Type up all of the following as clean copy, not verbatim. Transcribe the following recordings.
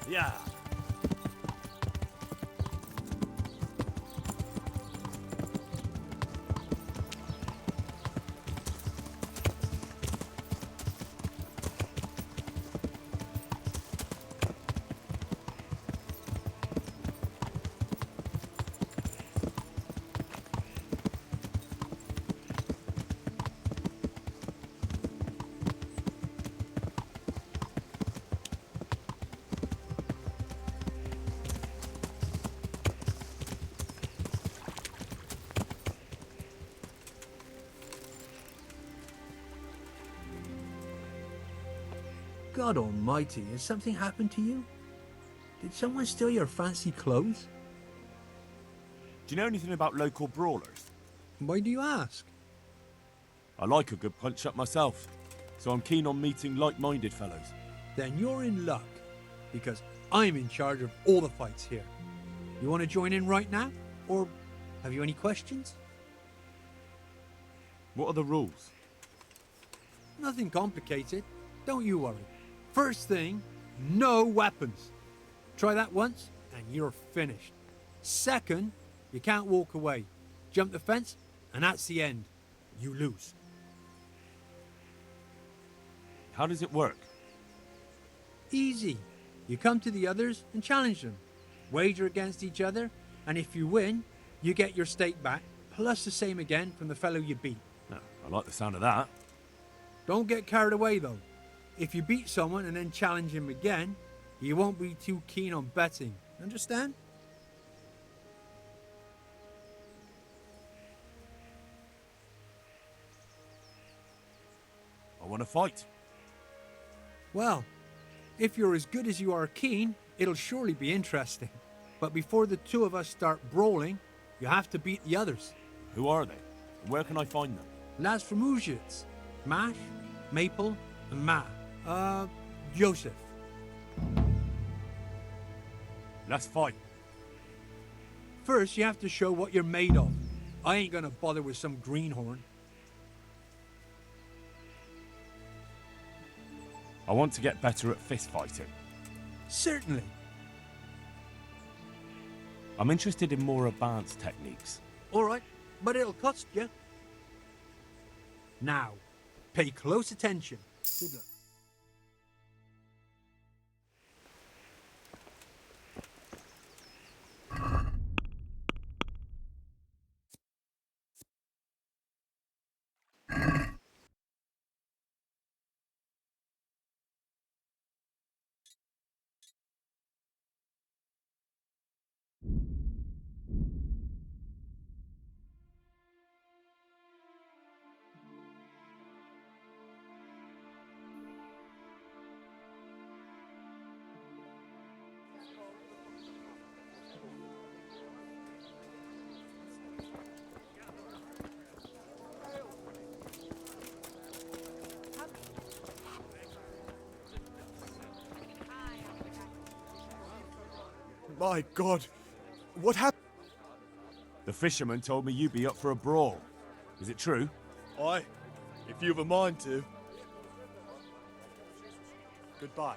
Yeah. God almighty, has something happened to you? Did someone steal your fancy clothes? Do you know anything about local brawlers? Why do you ask? I like a good punch-up myself, so I'm keen on meeting like-minded fellows. Then you're in luck, because I'm in charge of all the fights here. You want to join in right now? Or have you any questions? What are the rules? Nothing complicated. Don't you worry. First thing, no weapons. Try that once and you're finished. Second, you can't walk away. Jump the fence and that's the end. You lose. How does it work? Easy. You come to the others and challenge them. Wager against each other, and if you win, you get your stake back, plus the same again from the fellow you beat. Oh, I like the sound of that. Don't get carried away though. If you beat someone and then challenge him again, you won't be too keen on betting. Understand? I want to fight. Well, if you're as good as you are keen, it'll surely be interesting. But before the two of us start brawling, you have to beat the others. Who are they? And where can I find them? Lads from Ujits. Mash, Maple, and Ma. Joseph. Let's fight. First, you have to show what you're made of. I ain't gonna bother with some greenhorn. I want to get better at fist fighting. Certainly. I'm interested in more advanced techniques. All right, but it'll cost you. Now, pay close attention. Good luck. My God, what happened? The fisherman told me you'd be up for a brawl. Is it true? Aye, if you've a mind to. Goodbye.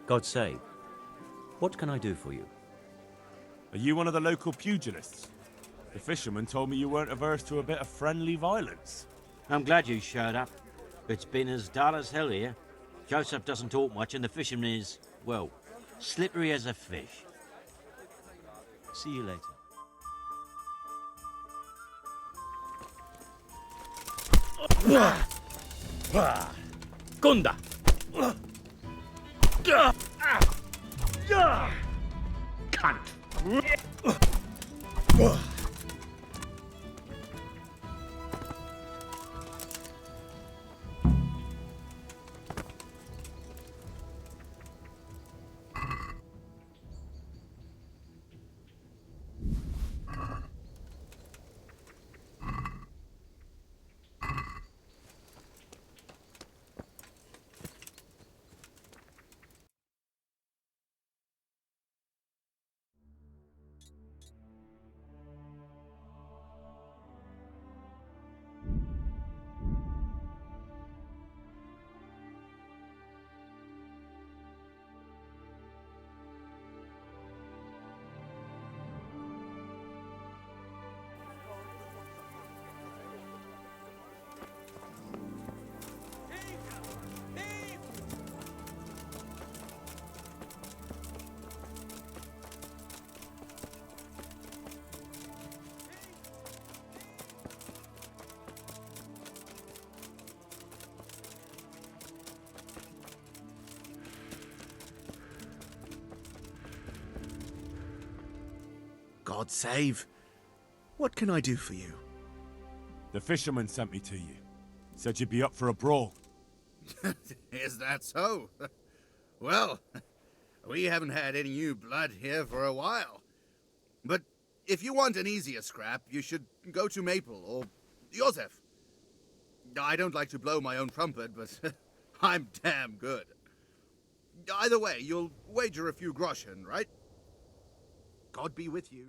God save. What can I do for you? Are you one of the local pugilists? The fisherman told me you weren't averse to a bit of friendly violence. I'm glad you showed up. It's been as dull as hell here. Joseph doesn't talk much and the fisherman is, well, slippery as a fish. See you later. Gunda! Cunt! God save. What can I do for you? The fisherman sent me to you. Said you'd be up for a brawl. Is that so? Well, we haven't had any new blood here for a while. But if you want an easier scrap, you should go to Maple or Joseph. I don't like to blow my own trumpet, but I'm damn good. Either way, you'll wager a few groschen, right? God be with you.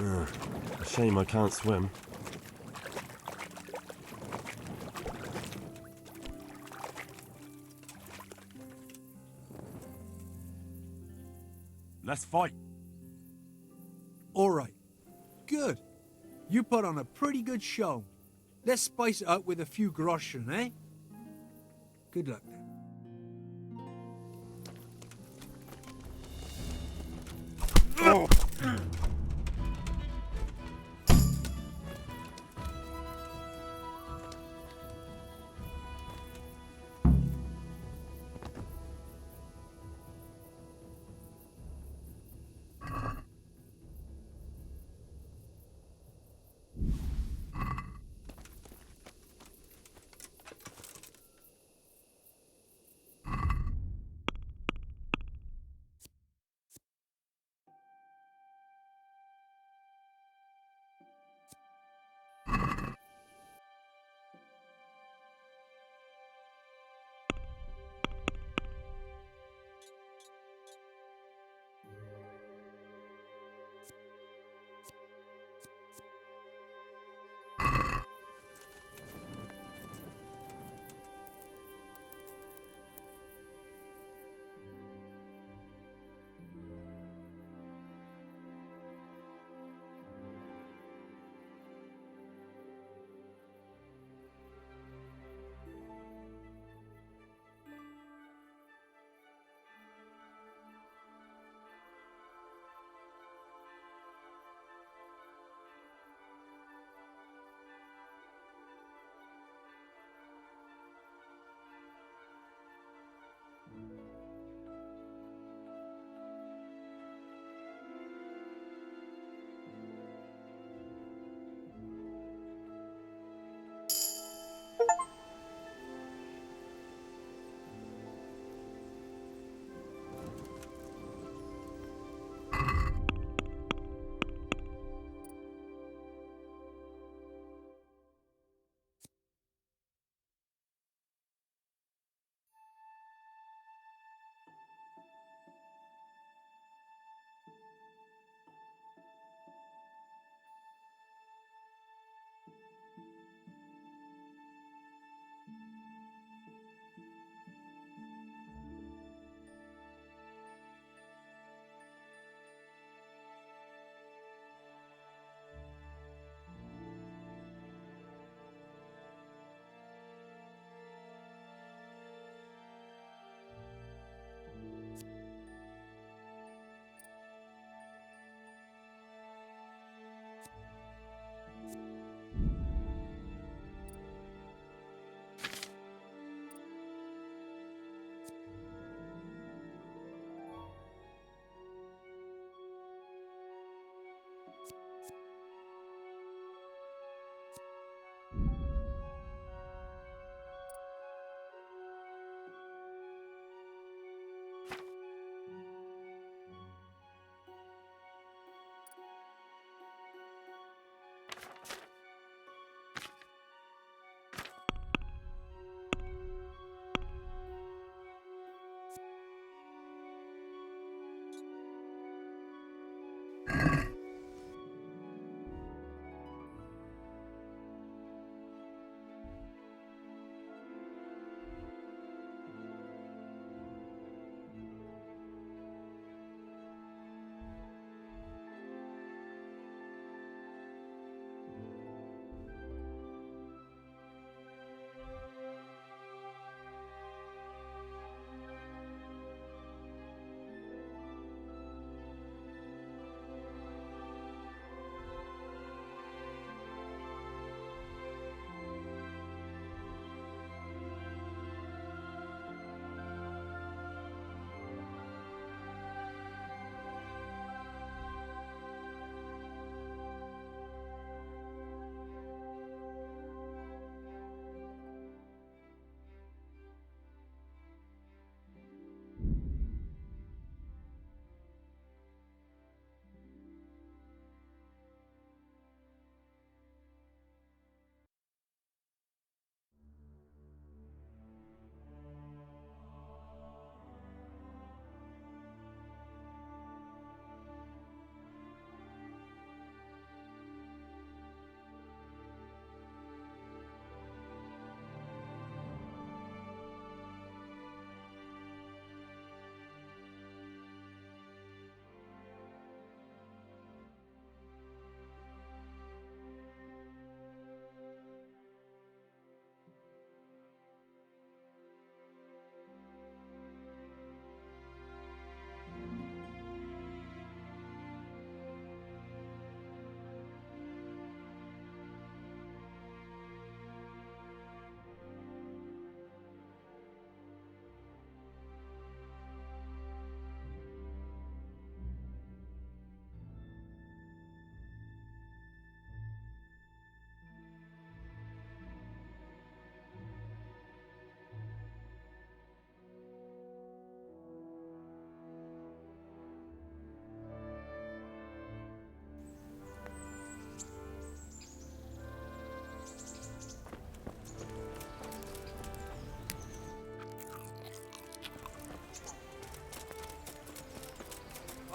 A shame I can't swim. Let's fight. All right. Good. You put on a pretty good show. Let's spice it up with a few groschen, eh? Good luck then.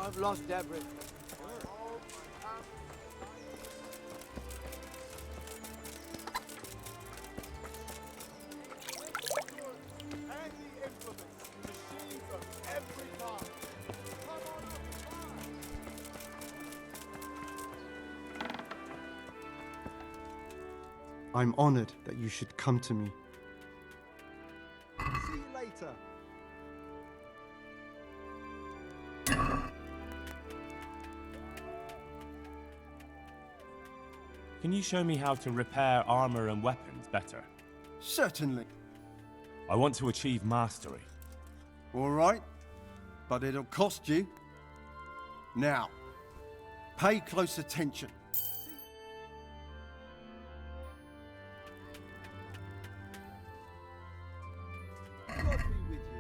I've lost everything. And the implements, machines of every kind. Come on up, I'm honored that you should come to me. see you later. Can you show me how to repair armor and weapons better? Certainly. I want to achieve mastery. All right, but it'll cost you. Now, pay close attention. God be with you.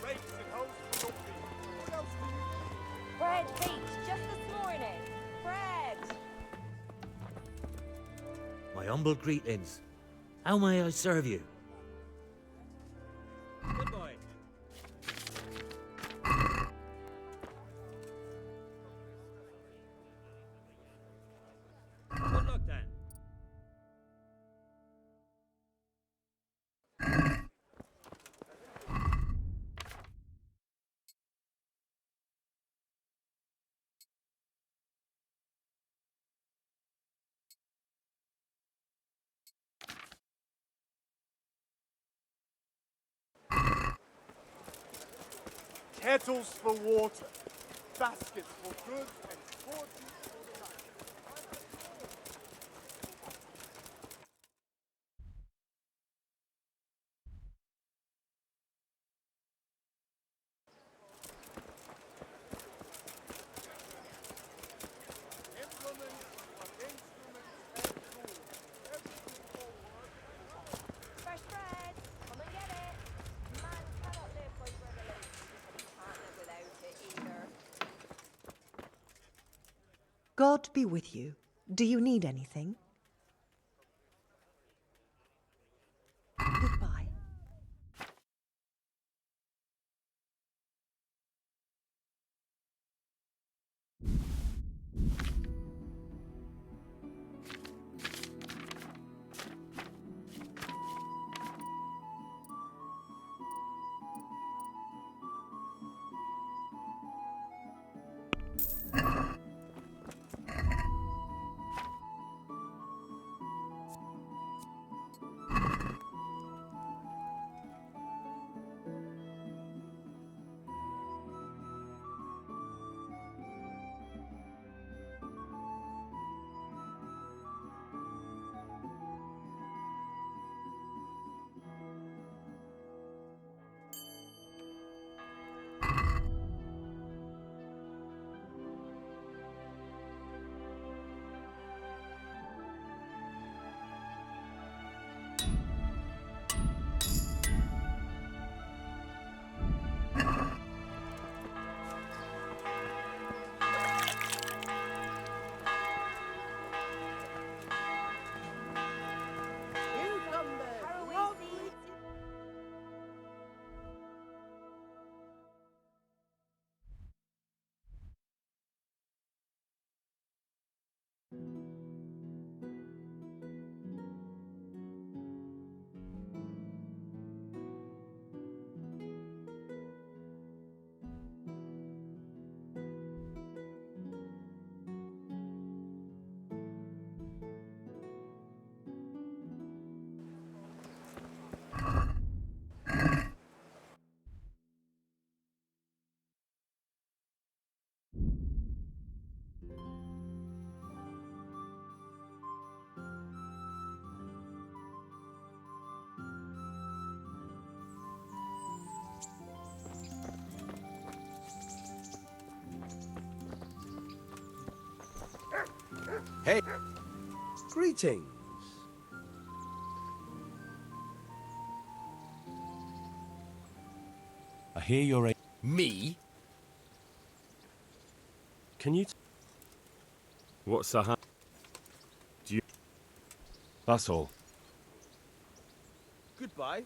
Rakes and hoes for your feet. What else do you need? Bread beach just this morning. Bread. My humble greetings. How may I serve you? Goodbye. Good luck then. Kettles for water, baskets for goods, and fortunes for the night. Implements, instruments, and tools. Everything for work. Fresh bread. Come and get it. Man cannot live by bread alone. And he can't live without it either. God be with you. Do you need anything? Goodbye. Hey! Greetings! I hear you're a... Me? Can you... What's the Do you... That's all. Goodbye.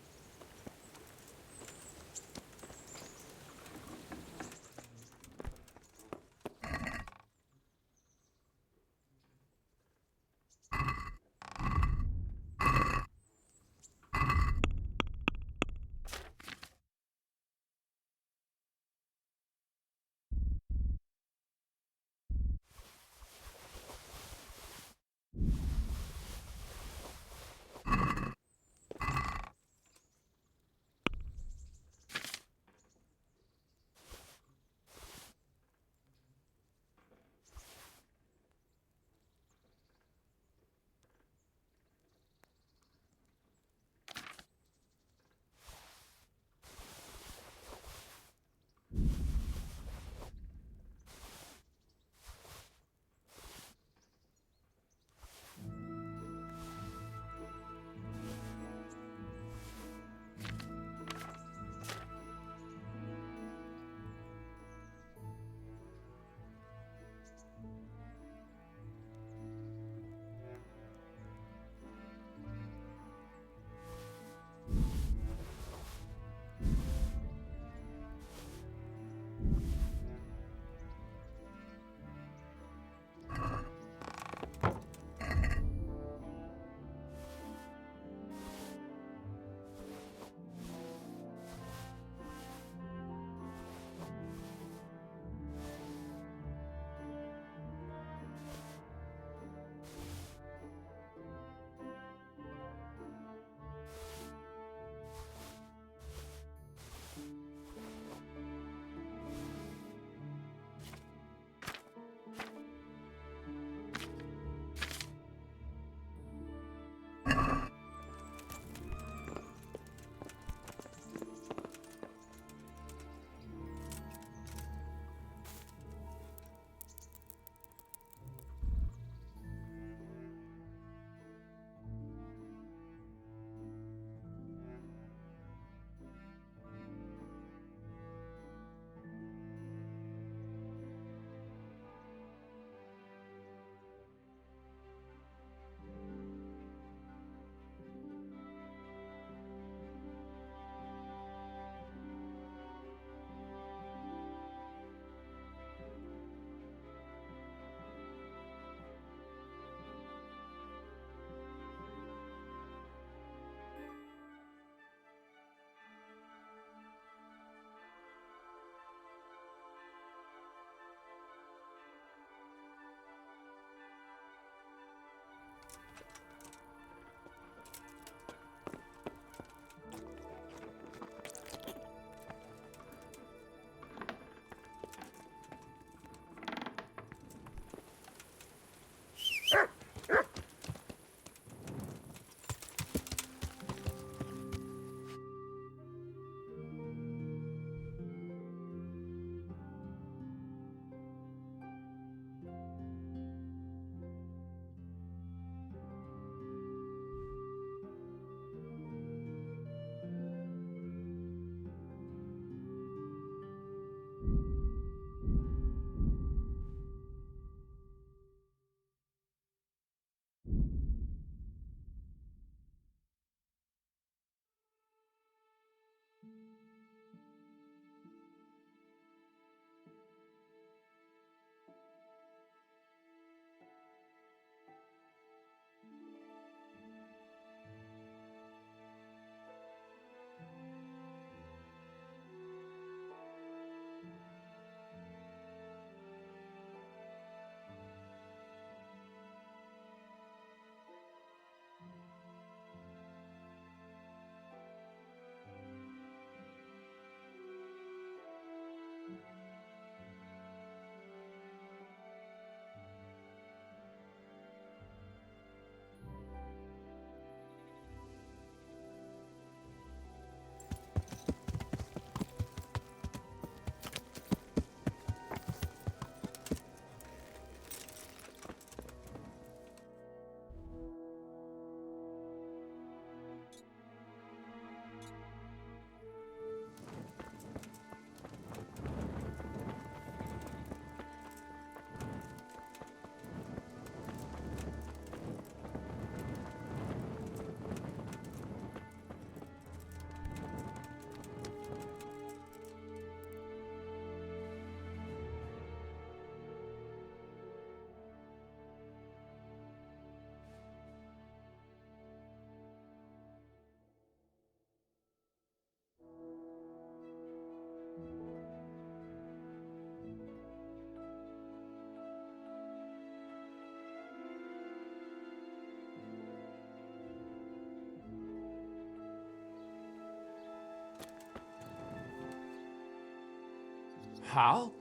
Hal?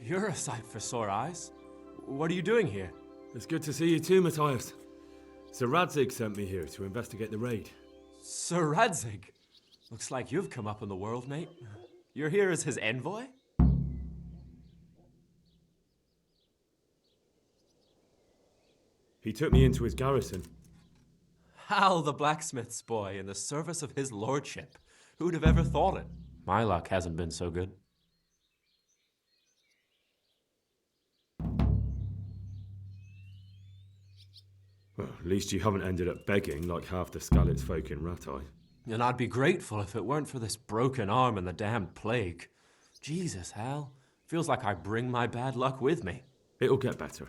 You're a sight for sore eyes. What are you doing here? It's good to see you too, Matthias. Sir Radzig sent me here to investigate the raid. Sir Radzig? Looks like you've come up in the world, mate. You're here as his envoy? He took me into his garrison. Hal, the blacksmith's boy, in the service of his lordship. Who'd have ever thought it? My luck hasn't been so good. Well, at least you haven't ended up begging like half the Skalitz folk in Ratai. And I'd be grateful if it weren't for this broken arm and the damned plague. Jesus, Hal. Feels like I bring my bad luck with me. It'll get better.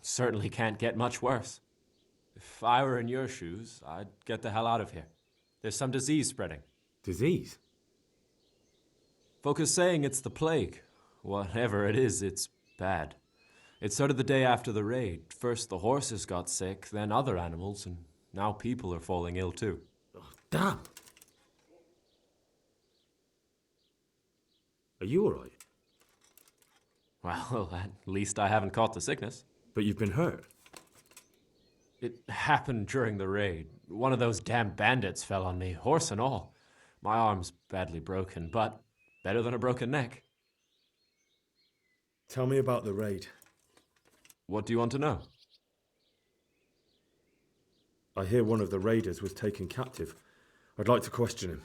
Certainly can't get much worse. If I were in your shoes, I'd get the hell out of here. There's some disease spreading. Disease? Folk are saying it's the plague. Whatever it is, it's bad. It started the day after the raid. First the horses got sick, then other animals, and now people are falling ill too. Oh, damn! Are you alright? Well, at least I haven't caught the sickness. But you've been hurt? It happened during the raid. One of those damn bandits fell on me, horse and all. My arm's badly broken, but better than a broken neck. Tell me about the raid. What do you want to know? I hear one of the raiders was taken captive. I'd like to question him.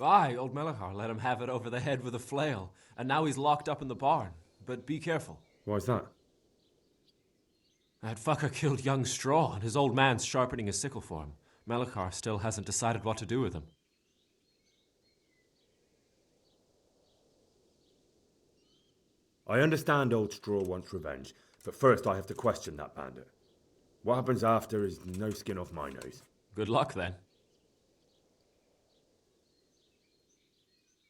Aye, old Melachar let him have it over the head with a flail, and now he's locked up in the barn. But be careful. Why's that? That fucker killed young Straw, and his old man's sharpening his sickle for him. Melachar still hasn't decided what to do with him. I understand old Straw wants revenge, but first I have to question that bandit. What happens after is no skin off my nose. Good luck, then.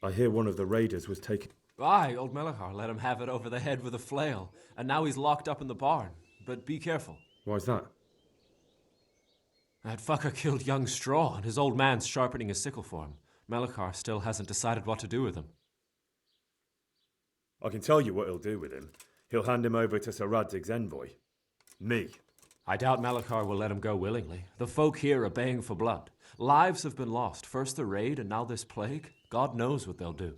I hear one of the raiders was taken... Aye, old Melachar let him have it over the head with a flail, and now he's locked up in the barn. But be careful. Why's that? That fucker killed young Straw, and his old man's sharpening his sickle for him. Melachar still hasn't decided what to do with him. I can tell you what he'll do with him. He'll hand him over to Sir Radzig's envoy. Me. I doubt Melachar will let him go willingly. The folk here are baying for blood. Lives have been lost. First the raid, and now this plague. God knows what they'll do.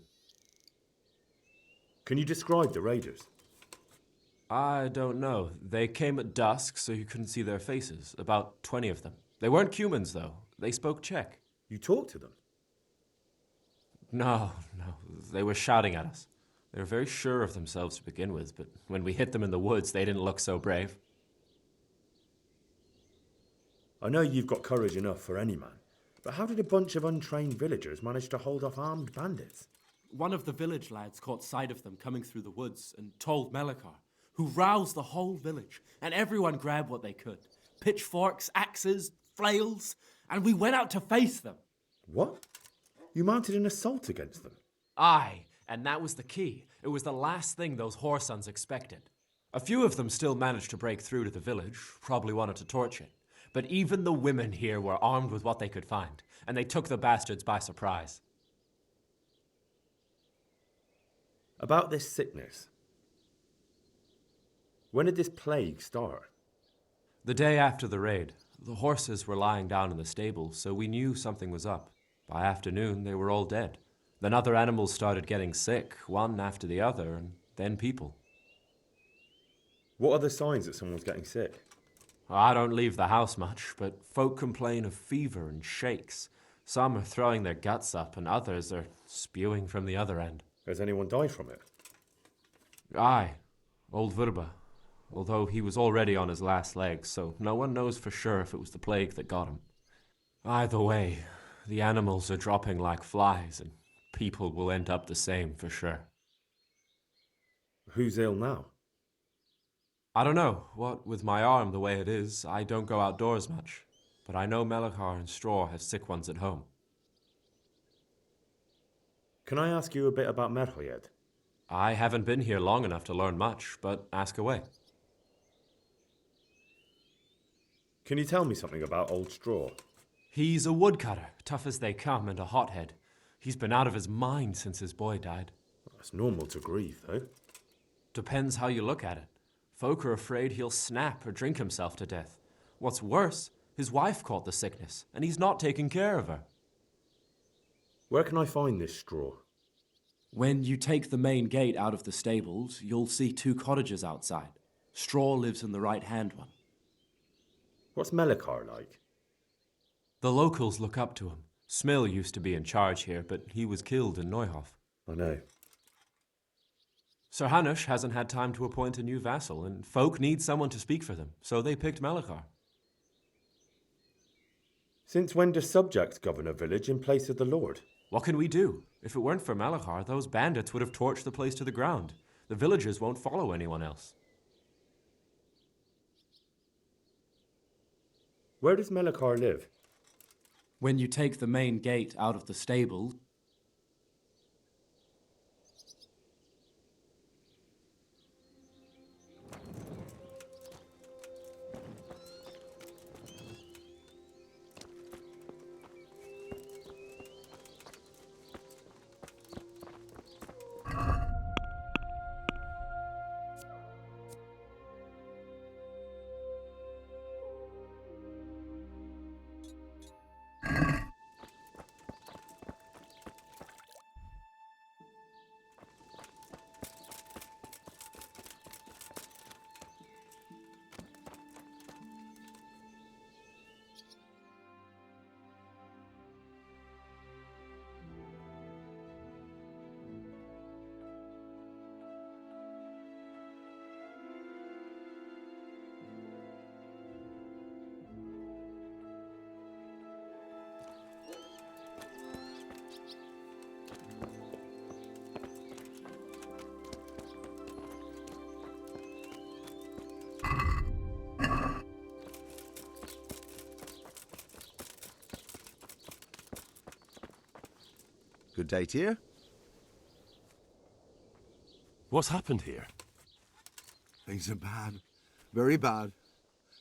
Can you describe the raiders? I don't know. They came at dusk, so you couldn't see their faces. About 20 of them. They weren't Cumans, though. They spoke Czech. You talked to them? No. They were shouting at us. They were very sure of themselves to begin with, but when we hit them in the woods, they didn't look so brave. I know you've got courage enough for any man, but how did a bunch of untrained villagers manage to hold off armed bandits? One of the village lads caught sight of them coming through the woods and told Melachar, who roused the whole village, and everyone grabbed what they could. Pitchforks, axes, flails, and we went out to face them. What? You mounted an assault against them? Aye, and that was the key. It was the last thing those whoresons expected. A few of them still managed to break through to the village, probably wanted to torch it. But even the women here were armed with what they could find, and they took the bastards by surprise. About this sickness. When did this plague start? The day after the raid. The horses were lying down in the stable, so we knew something was up. By afternoon, they were all dead. Then other animals started getting sick, one after the other, and then people. What are the signs that someone's getting sick? I don't leave the house much, but folk complain of fever and shakes. Some are throwing their guts up, and others are spewing from the other end. Has anyone died from it? Aye, old Verba. Although he was already on his last legs, so no one knows for sure if it was the plague that got him. Either way, the animals are dropping like flies, and people will end up the same for sure. Who's ill now? I don't know. What with my arm the way it is, I don't go outdoors much. But I know Melachar and Straw have sick ones at home. Can I ask you a bit about Merho yet? I haven't been here long enough to learn much, but ask away. Can you tell me something about old Straw? He's a woodcutter, tough as they come, and a hothead. He's been out of his mind since his boy died. That's normal to grieve, though. Depends how you look at it. Folk are afraid he'll snap or drink himself to death. What's worse, his wife caught the sickness, and he's not taking care of her. Where can I find this straw? When you take the main gate out of the stables, you'll see 2 cottages outside. Straw lives in the right-hand one. What's Melikar like? The locals look up to him. Smill used to be in charge here, but he was killed in Neuhof. I know. Sir Hanush hasn't had time to appoint a new vassal, and folk need someone to speak for them, so they picked Melikar. Since when do subjects govern a village in place of the lord? What can we do? If it weren't for Melikar, those bandits would have torched the place to the ground. The villagers won't follow anyone else. Where does Melikar live? When you take the main gate out of the stable, Good day to you. What's happened here? Things are bad. Very bad.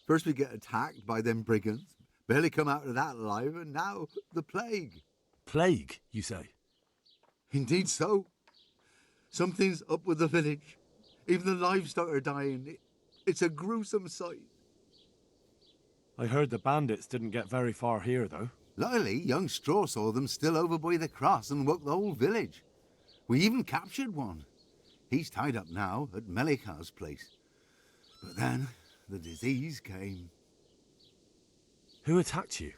First we get attacked by them brigands. Barely come out of that alive, and now the plague. Plague, you say? Indeed so. Something's up with the village. Even the livestock are dying. It's a gruesome sight. I heard the bandits didn't get very far here, though. Luckily, young Straw saw them still over by the cross and woke the whole village. We even captured one. He's tied up now at Melikar's place. But then the disease came. Who attacked you?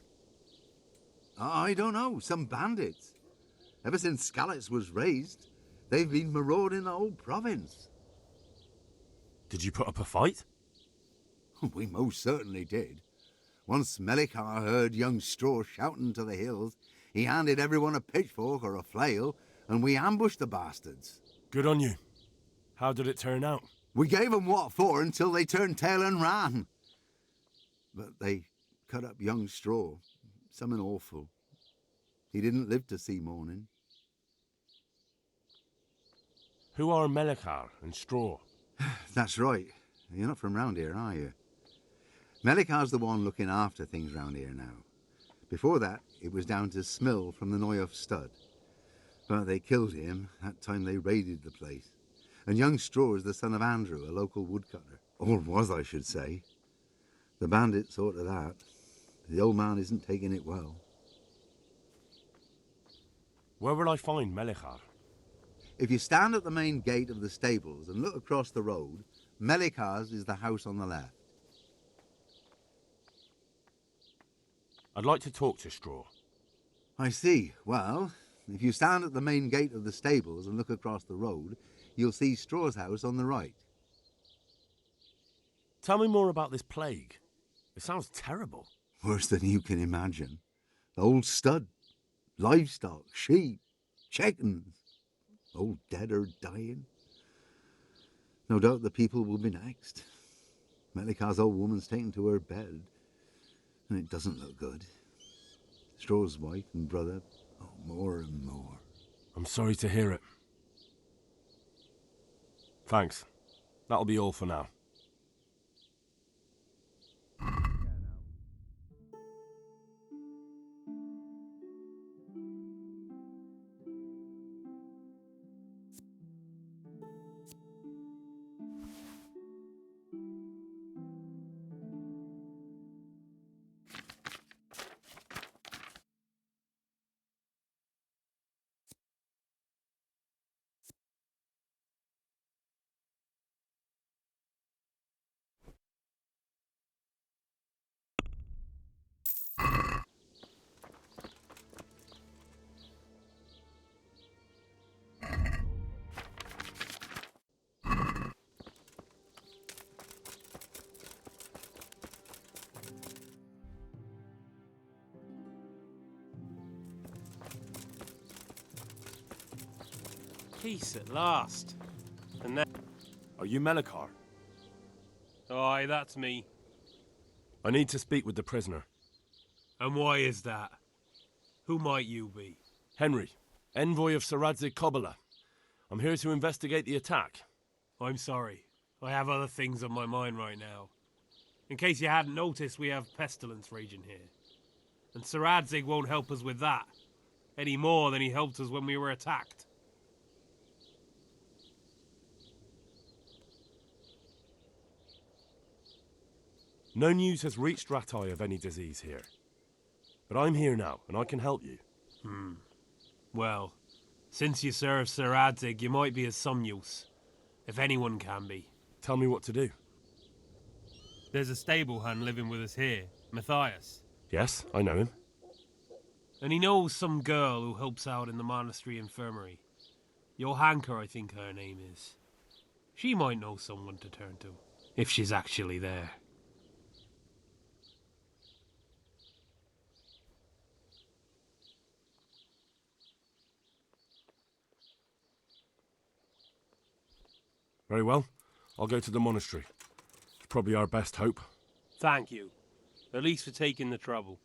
I don't know, some bandits. Ever since Skalitz was raised, they've been marauding the whole province. Did you put up a fight? We most certainly did. Once Melikar heard young Straw shouting to the hills, he handed everyone a pitchfork or a flail, and we ambushed the bastards. Good on you. How did it turn out? We gave them what for until they turned tail and ran. But they cut up young Straw. Something awful. He didn't live to see morning. Who are Melikar and Straw? That's right. You're not from round here, are you? Melikar's the one looking after things round here now. Before that, it was down to Smill from the Neuhof stud. But they killed him that time they raided the place. And young Straw is the son of Andrew, a local woodcutter. Or was, I should say. The bandits saw to that. The old man isn't taking it well. Where will I find Melikar? If you stand at the main gate of the stables and look across the road, Melikar's is the house on the left. I'd like to talk to Straw. I see. Well, if you stand at the main gate of the stables and look across the road, you'll see Straw's house on the right. Tell me more about this plague. It sounds terrible. Worse than you can imagine. The old stud, livestock, sheep, chickens, all dead or dying. No doubt the people will be next. Melikar's old woman's taken to her bed, and it doesn't look good. Straw's wife and brother, more and more. I'm sorry to hear it. Thanks. That'll be all for now. Peace at last. And then... Are you Melikar? Aye, that's me. I need to speak with the prisoner. And why is that? Who might you be? Henry, envoy of Sir Radzig Kobyla. I'm here to investigate the attack. I'm sorry. I have other things on my mind right now. In case you hadn't noticed, we have pestilence raging here. And Sir Radzig won't help us with that, any more than he helped us when we were attacked. No news has reached Ratai of any disease here. But I'm here now, and I can help you. Well, since you serve Sir Radzig, you might be of some use. If anyone can be. Tell me what to do. There's a stable hand living with us here, Matthias. Yes, I know him. And he knows some girl who helps out in the monastery infirmary. Johanka, I think her name is. She might know someone to turn to, if she's actually there. Very well. I'll go to the monastery. It's probably our best hope. Thank you. At least for taking the trouble.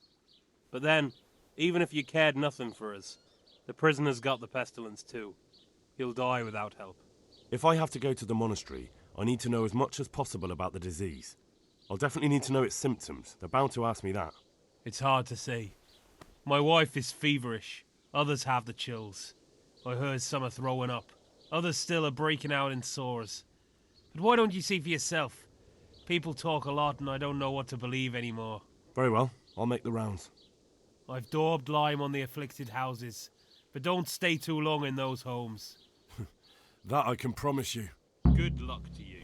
But then, even if you cared nothing for us, the prisoner's got the pestilence too. He'll die without help. If I have to go to the monastery, I need to know as much as possible about the disease. I'll definitely need to know its symptoms. They're bound to ask me that. It's hard to say. My wife is feverish. Others have the chills. I heard some are throwing up. Others still are breaking out in sores. But why don't you see for yourself? People talk a lot and I don't know what to believe anymore. Very well. I'll make the rounds. I've daubed lime on the afflicted houses, but don't stay too long in those homes. That I can promise you. Good luck to you.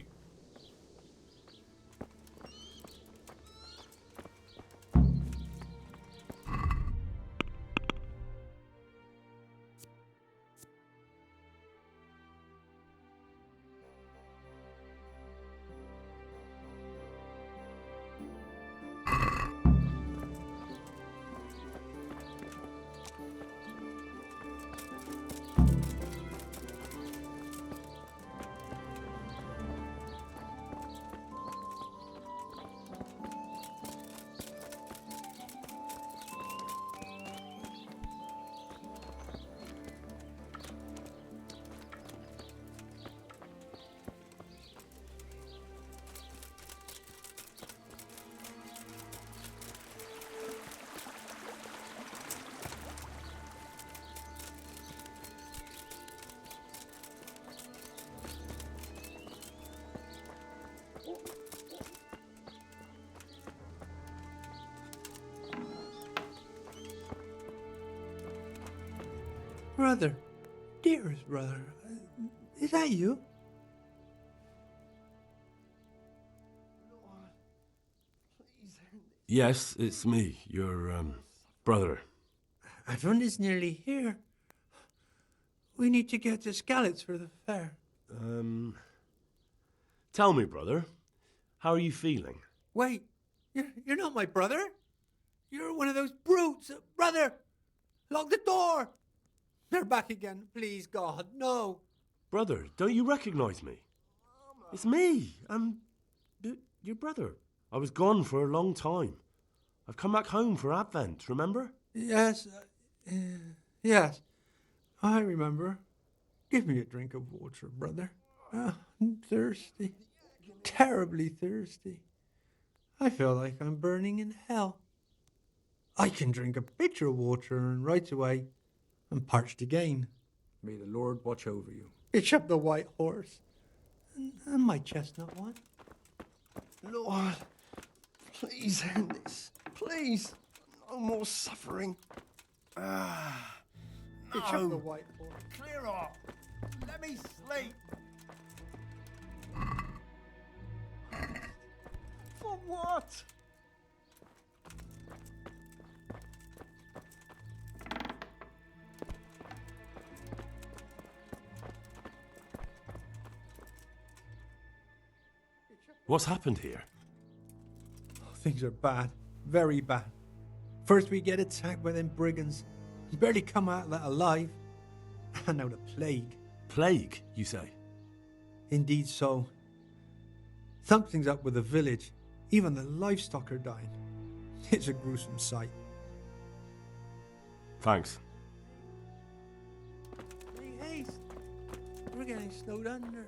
Brother, dearest brother, is that you? Yes, it's me, your, brother. Everyone is nearly here. We need to get to Skalitz for the fair. Tell me, brother, how are you feeling? Wait, you're not my brother? You're one of those brutes! Brother! Lock the door! They're back again. Please, God, no. Brother, don't you recognize me? It's me. I'm your brother. I was gone for a long time. I've come back home for Advent, remember? Yes, yes, I remember. Give me a drink of water, brother. I'm thirsty. Terribly thirsty. I feel like I'm burning in hell. I can drink a pitcher of water and right away I'm parched again. May the Lord watch over you. Itch up the white horse. And my chestnut one. Lord, please end this. Please. No more suffering. Itch up the white horse. Clear off. Let me sleep. For what? What's happened here? Things are bad. Very bad. First we get attacked by them brigands. We barely come out of that alive. And now the plague. plague, you say? Indeed so. Something's up with the village. Even the livestock are dying. It's a gruesome sight. Thanks. Make haste. We're getting snowed under.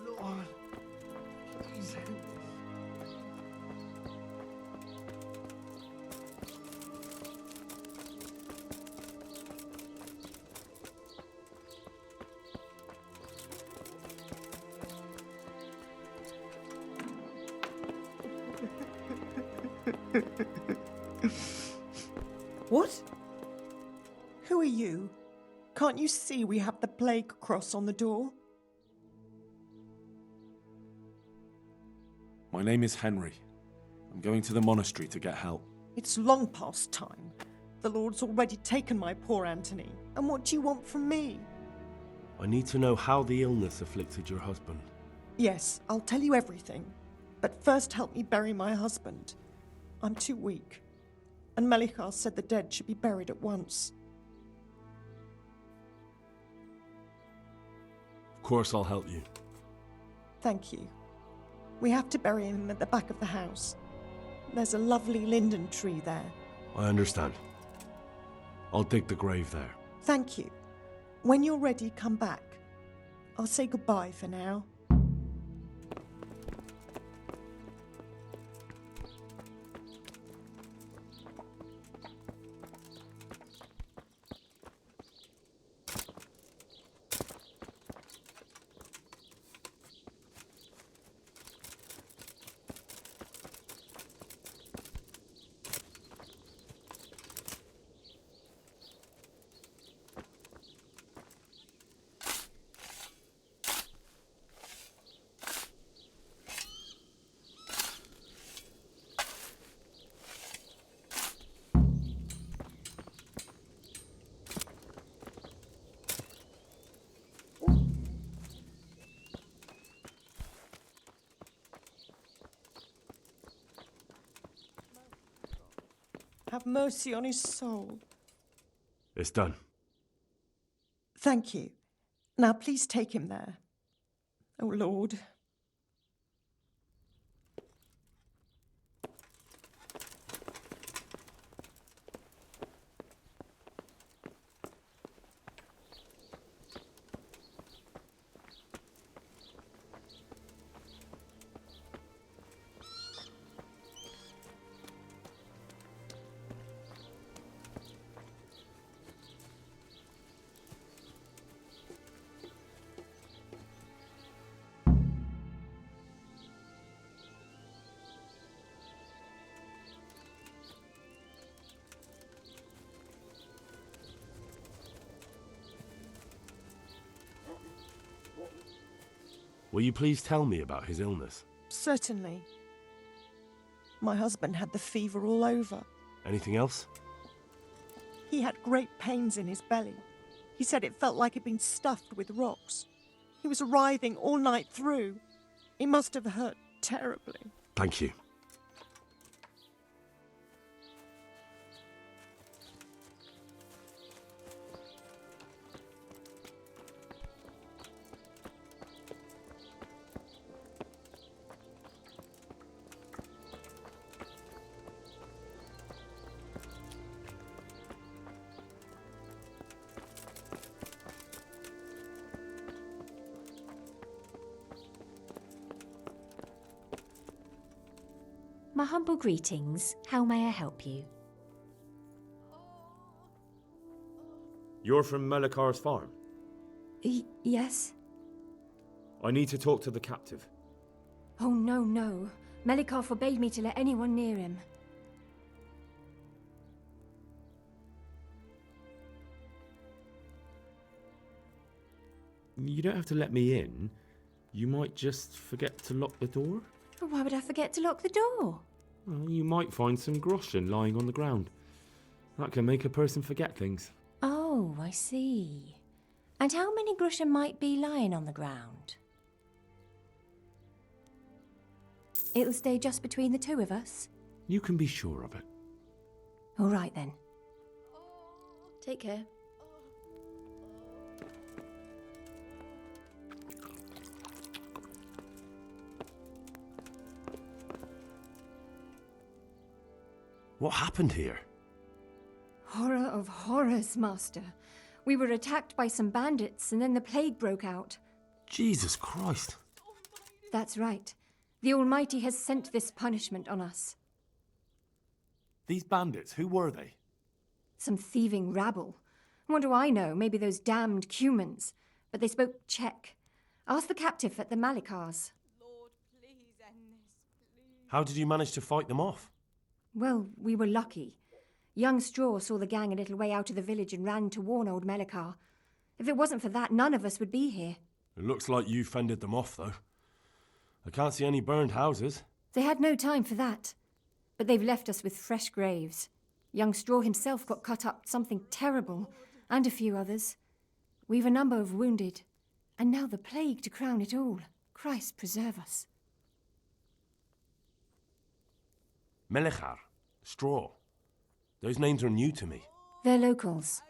Lord, please end this. What? Who are you? Can't you see we have the plague cross on the door? My name is Henry. I'm going to the monastery to get help. It's long past time. The Lord's already taken my poor Anthony. And what do you want from me? I need to know how the illness afflicted your husband. Yes, I'll tell you everything. But first help me bury my husband. I'm too weak. And Melichar said the dead should be buried at once. Of course I'll help you. Thank you. We have to bury him at the back of the house. There's a lovely linden tree there. I understand. I'll dig the grave there. Thank you. When you're ready, come back. I'll say goodbye for now. Have mercy on his soul. It's done. Thank you. Now please take him there. Oh, Lord. Will you please tell me about his illness? Certainly. My husband had the fever all over. Anything else? He had great pains in his belly. He said it felt like it'd been stuffed with rocks. He was writhing all night through. It must have hurt terribly. Thank you. My humble greetings. How may I help you? You're from Melichar's farm? Yes? I need to talk to the captive. Oh, no, no. Melichar forbade me to let anyone near him. You don't have to let me in. You might just forget to lock the door. Why would I forget to lock the door? Well, you might find some groschen lying on the ground. That can make a person forget things. Oh, I see. And how many groschen might be lying on the ground? It'll stay just between the two of us? You can be sure of it. All right then. Take care. What happened here? Horror of horrors, Master. We were attacked by some bandits, and then the plague broke out. Jesus Christ. That's right. The Almighty has sent this punishment on us. These bandits, who were they? Some thieving rabble. What do I know? Maybe those damned Cumans. But they spoke Czech. Ask the captive at the Malicars. How did you manage to fight them off? Well, we were lucky. Young Straw saw the gang a little way out of the village and ran to warn old Melicar. If it wasn't for that, none of us would be here. It looks like you fended them off, though. I can't see any burned houses. They had no time for that. But they've left us with fresh graves. Young Straw himself got cut up something terrible, and a few others. We've a number of wounded. And now the plague to crown it all. Christ preserve us. Melichar, Straw. Those names are new to me. They're locals.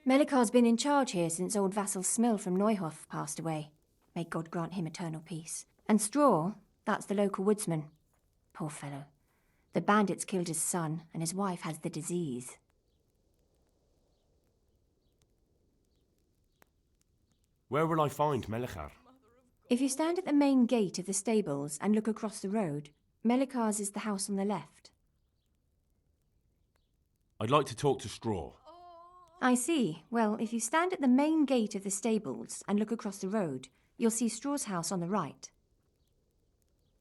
Melicar's been in charge here since old vassal Smill from Neuhof passed away. May God grant him eternal peace. And Straw, that's the local woodsman. Poor fellow. The bandits killed his son, and his wife has the disease. Where will I find Melichar? If you stand at the main gate of the stables and look across the road, Melicar's is the house on the left. I'd like to talk to Straw. I see. Well, if you stand at the main gate of the stables and look across the road, you'll see Straw's house on the right.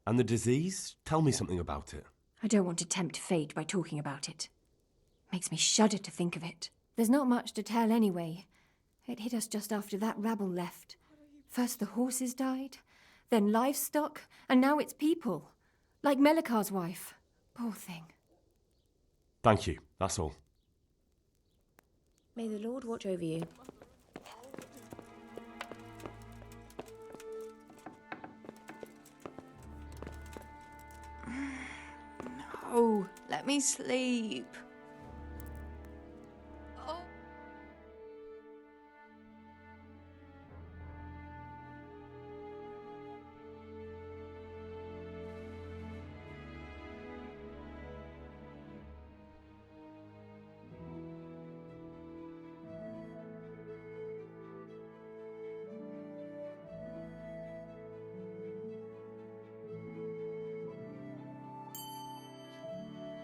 And the disease? Tell me something about it. I don't want to tempt fate by talking about it. Makes me shudder to think of it. There's not much to tell anyway. It hit us just after that rabble left. First the horses died, then livestock, and now it's people. Like Melicar's wife. Poor thing. Thank you, that's all. May the Lord watch over you. No, let me sleep.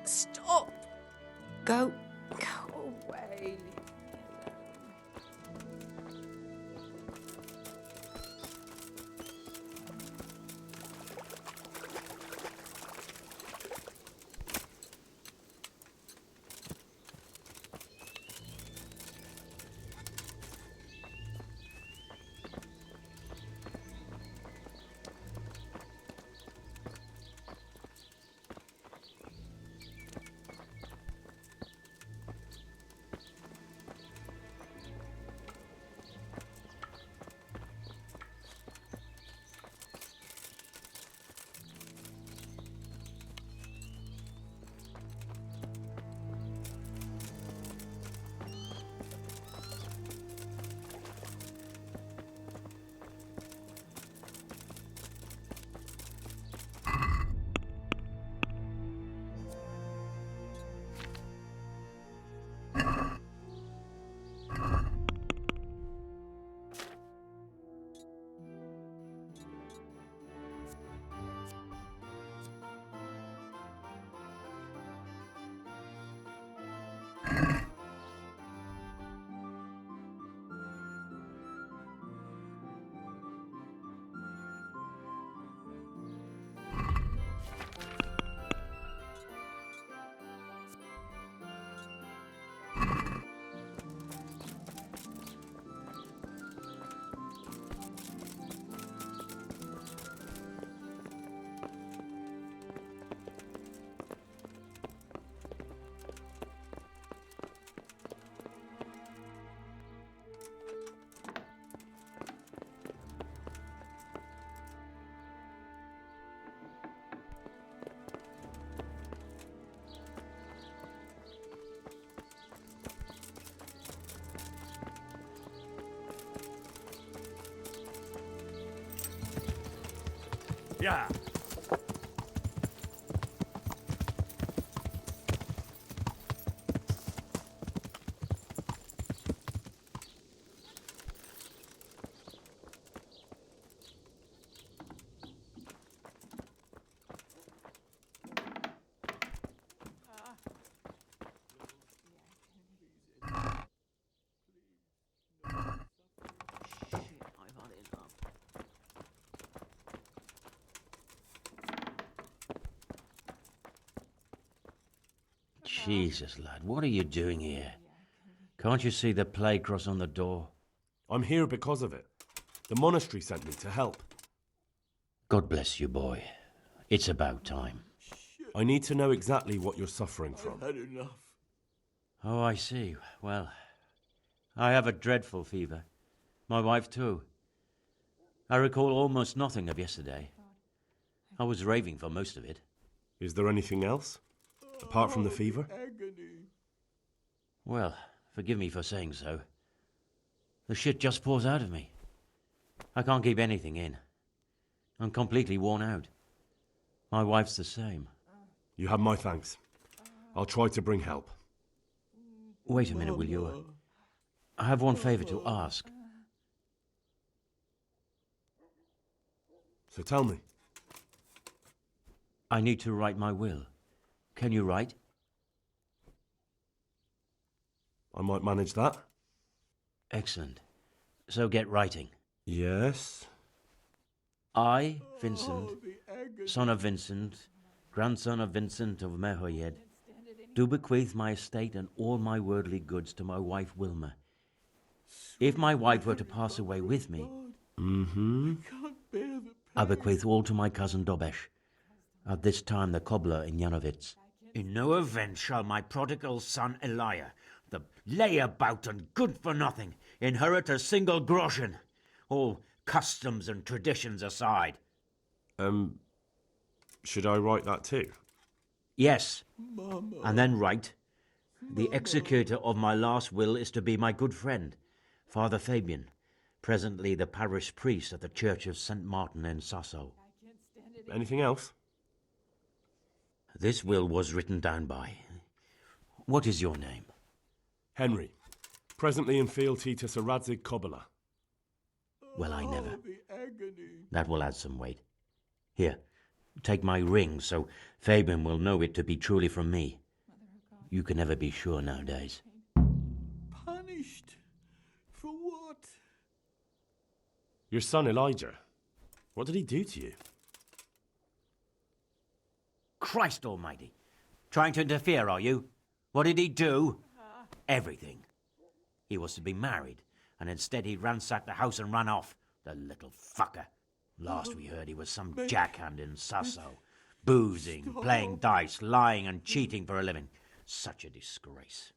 Stop! Go away. Yeah. Jesus, lad, what are you doing here? Can't you see the plague cross on the door? I'm here because of it. The monastery sent me to help. God bless you, boy. It's about time. I need to know exactly what you're suffering from. I've had enough. Oh, I see. Well, I have a dreadful fever. My wife, too. I recall almost nothing of yesterday. I was raving for most of it. Is there anything else? Apart from the fever? Agony. Well, forgive me for saying so. The shit just pours out of me. I can't keep anything in. I'm completely worn out. My wife's the same. You have my thanks. I'll try to bring help. Wait a minute, will you? I have one favor to ask. So tell me. I need to write my will. Can you write? I might manage that. Excellent. So get writing. Yes. I, Vincent, son of Vincent, grandson of Vincent of Merhoyed, do bequeath my estate and all my worldly goods to my wife Wilma. If my wife were to pass away with me, I bequeath all to my cousin Dobesh, at this time the cobbler in Janovitz. In no event shall my prodigal son Elia, the layabout and good-for-nothing, inherit a single groschen, all customs and traditions aside. Should I write that too? Yes. Mama. And then write, the executor of my last will is to be my good friend, Father Fabian, presently the parish priest at the Church of St. Martin in Sasso. Anything else? This will was written down by. What is your name? Henry, presently in fealty to Sir Radzig Kobyla. Well, I never. The agony. That will add some weight. Here, take my ring so Fabian will know it to be truly from me. You can never be sure nowadays. Punished? For what? Your son Elijah. What did he do to you? Christ almighty. Trying to interfere, are you? What did he do? Everything. He was to be married, and instead he ransacked the house and ran off. The little fucker. Last we heard he was some jackhand in Sasso. Boozing, playing dice, lying and cheating for a living. Such a disgrace.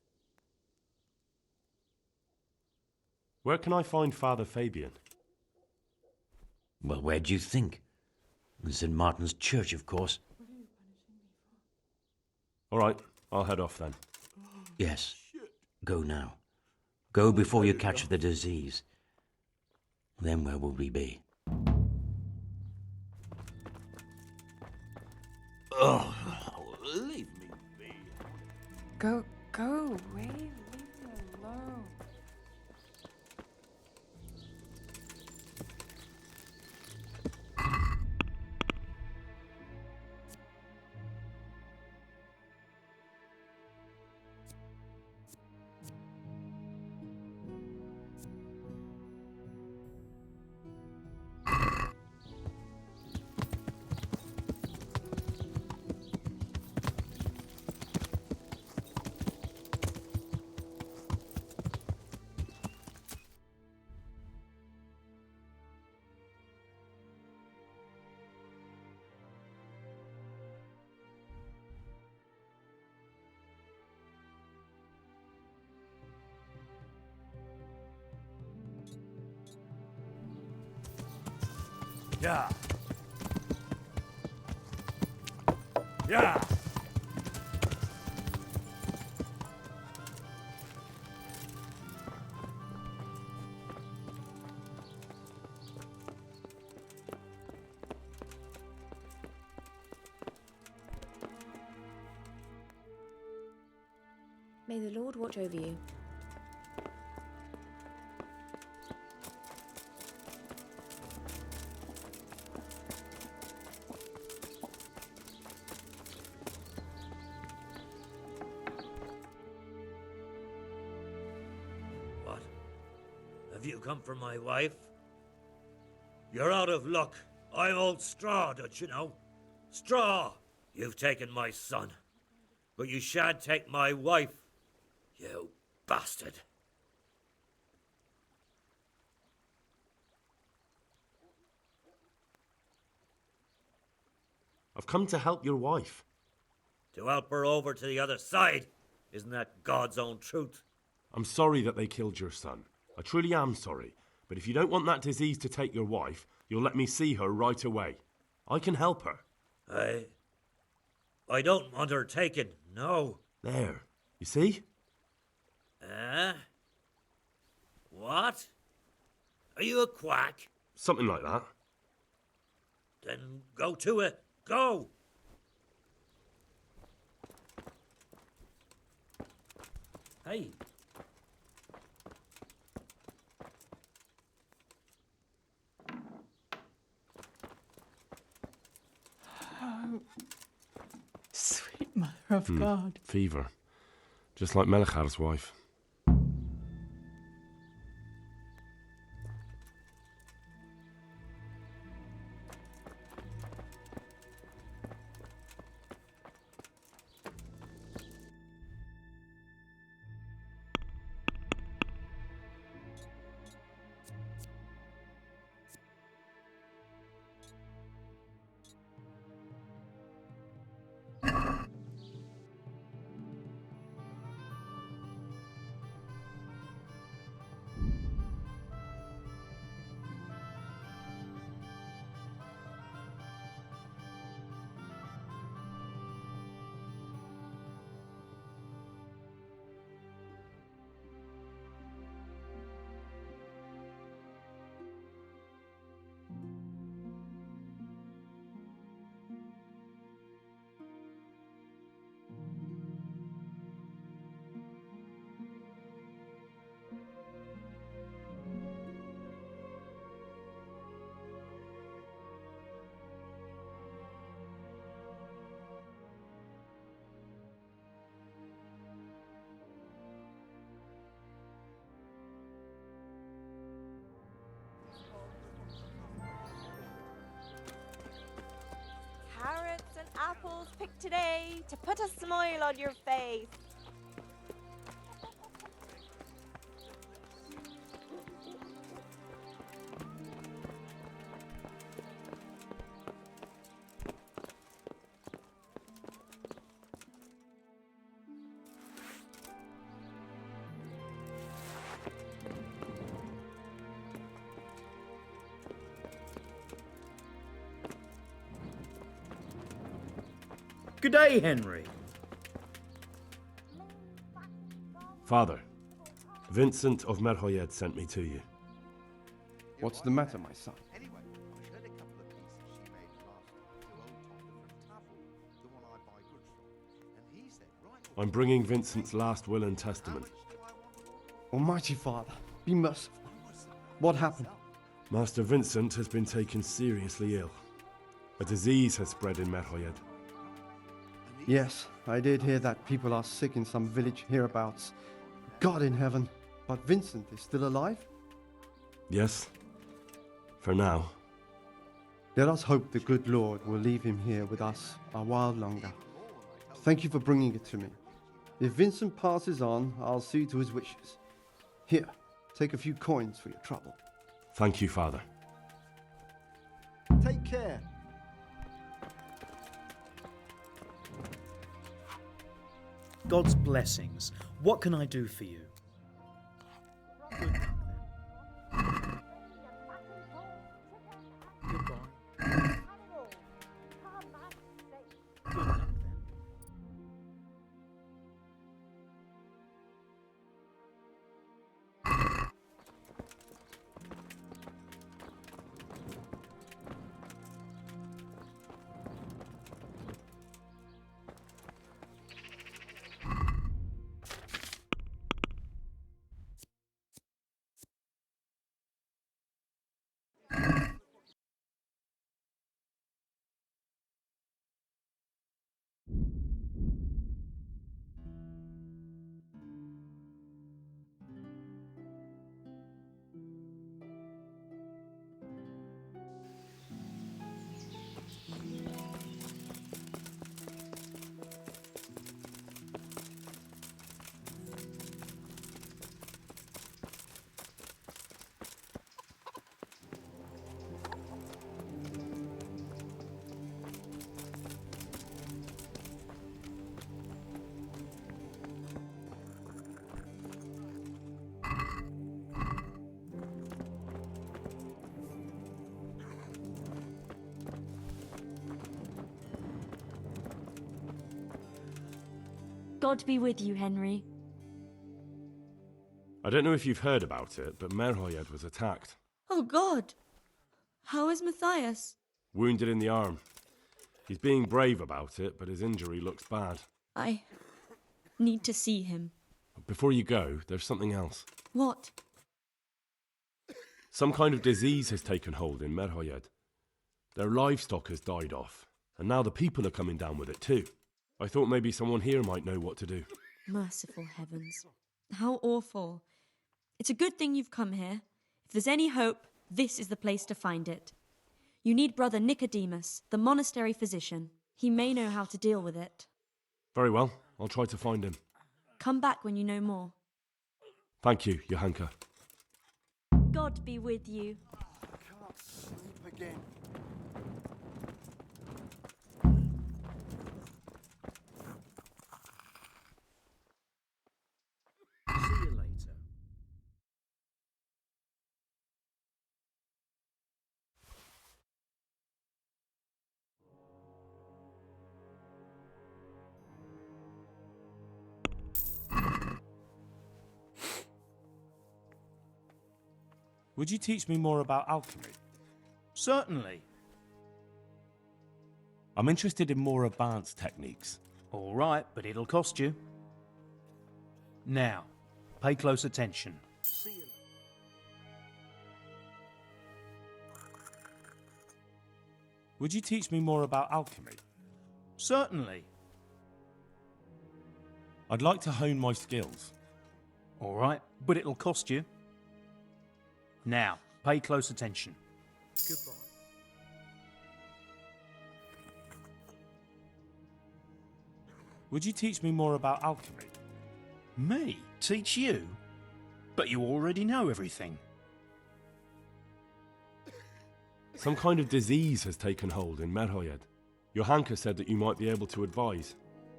Where can I find Father Fabian? Well, where do you think? In St. Martin's Church, of course. All right, I'll head off then. Yes. Go now. Go before you catch the disease. Then where will we be? Oh, leave me be. Go away. Leave me alone. Yeah. Yeah. May the Lord watch over you. What? Have you come for my wife? You're out of luck. I'm old Straw, don't you know? Straw! You've taken my son. But you shan't take my wife, you bastard. I've come to help your wife. To help her over to the other side? Isn't that God's own truth? I'm sorry that they killed your son. I truly am sorry. But if you don't want that disease to take your wife, you'll let me see her right away. I can help her. I don't want her taken, no. There. You see? What? Are you a quack? Something like that. Then go to it. Go! Hey. Oh, sweet mother of God. Fever. Just like Melchior's wife. Carrots and apples picked today to put a smile on your face. Good day, Henry. Father, Vincent of Merhoyed sent me to you. What's the matter, my son? I'm bringing Vincent's last will and testament. Almighty Father, be merciful. What happened? Master Vincent has been taken seriously ill. A disease has spread in Merhoyed. Yes, I did hear that people are sick in some village hereabouts. God in heaven, but Vincent is still alive? Yes, for now. Let us hope the good Lord will leave him here with us a while longer. Thank you for bringing it to me. If Vincent passes on, I'll see to his wishes. Here, take a few coins for your trouble. Thank you, Father. Take care. God's blessings. What can I do for you? God be with you, Henry. I don't know if you've heard about it, but Merhoyed was attacked. Oh, God! How is Matthias? Wounded in the arm. He's being brave about it, but his injury looks bad. I need to see him. Before you go, there's something else. What? Some kind of disease has taken hold in Merhoyed. Their livestock has died off, and now the people are coming down with it too. I thought maybe someone here might know what to do. Merciful heavens. How awful. It's a good thing you've come here. If there's any hope, this is the place to find it. You need Brother Nicodemus, the monastery physician. He may know how to deal with it. Very well, I'll try to find him. Come back when you know more. Thank you, Johanka. God be with you. I can't sleep again. See you later. Would you teach me more about alchemy? Certainly. I'm interested in more advanced techniques. All right, but it'll cost you. Now, pay close attention. See you later. Would you teach me more about alchemy? Certainly. I'd like to hone my skills. All right, but it'll cost you. Now, pay close attention. Goodbye. Would you teach me more about alchemy? Me? Teach you? But you already know everything. Some kind of disease has taken hold in Merhoyed. Johanka said that you might be able to advise.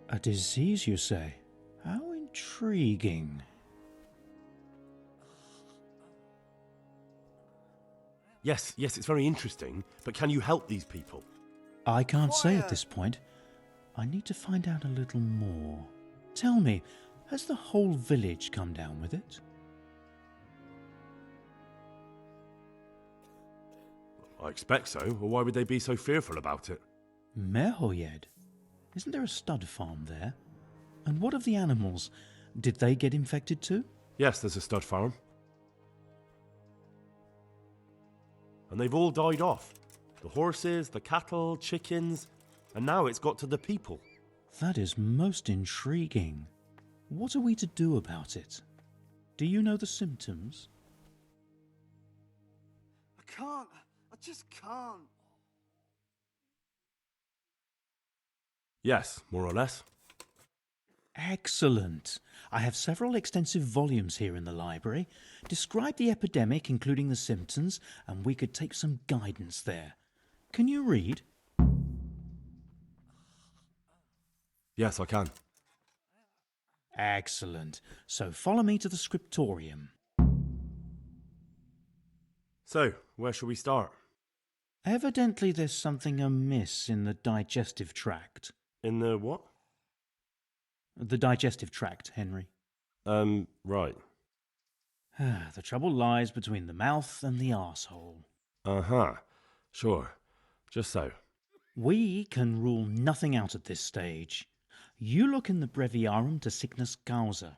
A disease, you say? How intriguing. Yes, it's very interesting, but can you help these people? I can't say at this point. I need to find out a little more. Tell me, has the whole village come down with it? I expect so, or why would they be so fearful about it? Merhoyed? Isn't there a stud farm there? And what of the animals? Did they get infected too? Yes, there's a stud farm. And they've all died off. The horses, the cattle, chickens, and now it's got to the people. That is most intriguing. What are we to do about it? Do you know the symptoms? I can't. I just can't. Yes, more or less. Excellent. I have several extensive volumes here in the library. Describe the epidemic, including the symptoms, and we could take some guidance there. Can you read? Yes, I can. Excellent. So follow me to the scriptorium. So, where shall we start? Evidently there's something amiss in the digestive tract. In the what? The digestive tract, Henry. Right. The trouble lies between the mouth and the arsehole. Uh-huh. Sure. Just so. We can rule nothing out at this stage. You look in the Breviarum de Sickness Causa.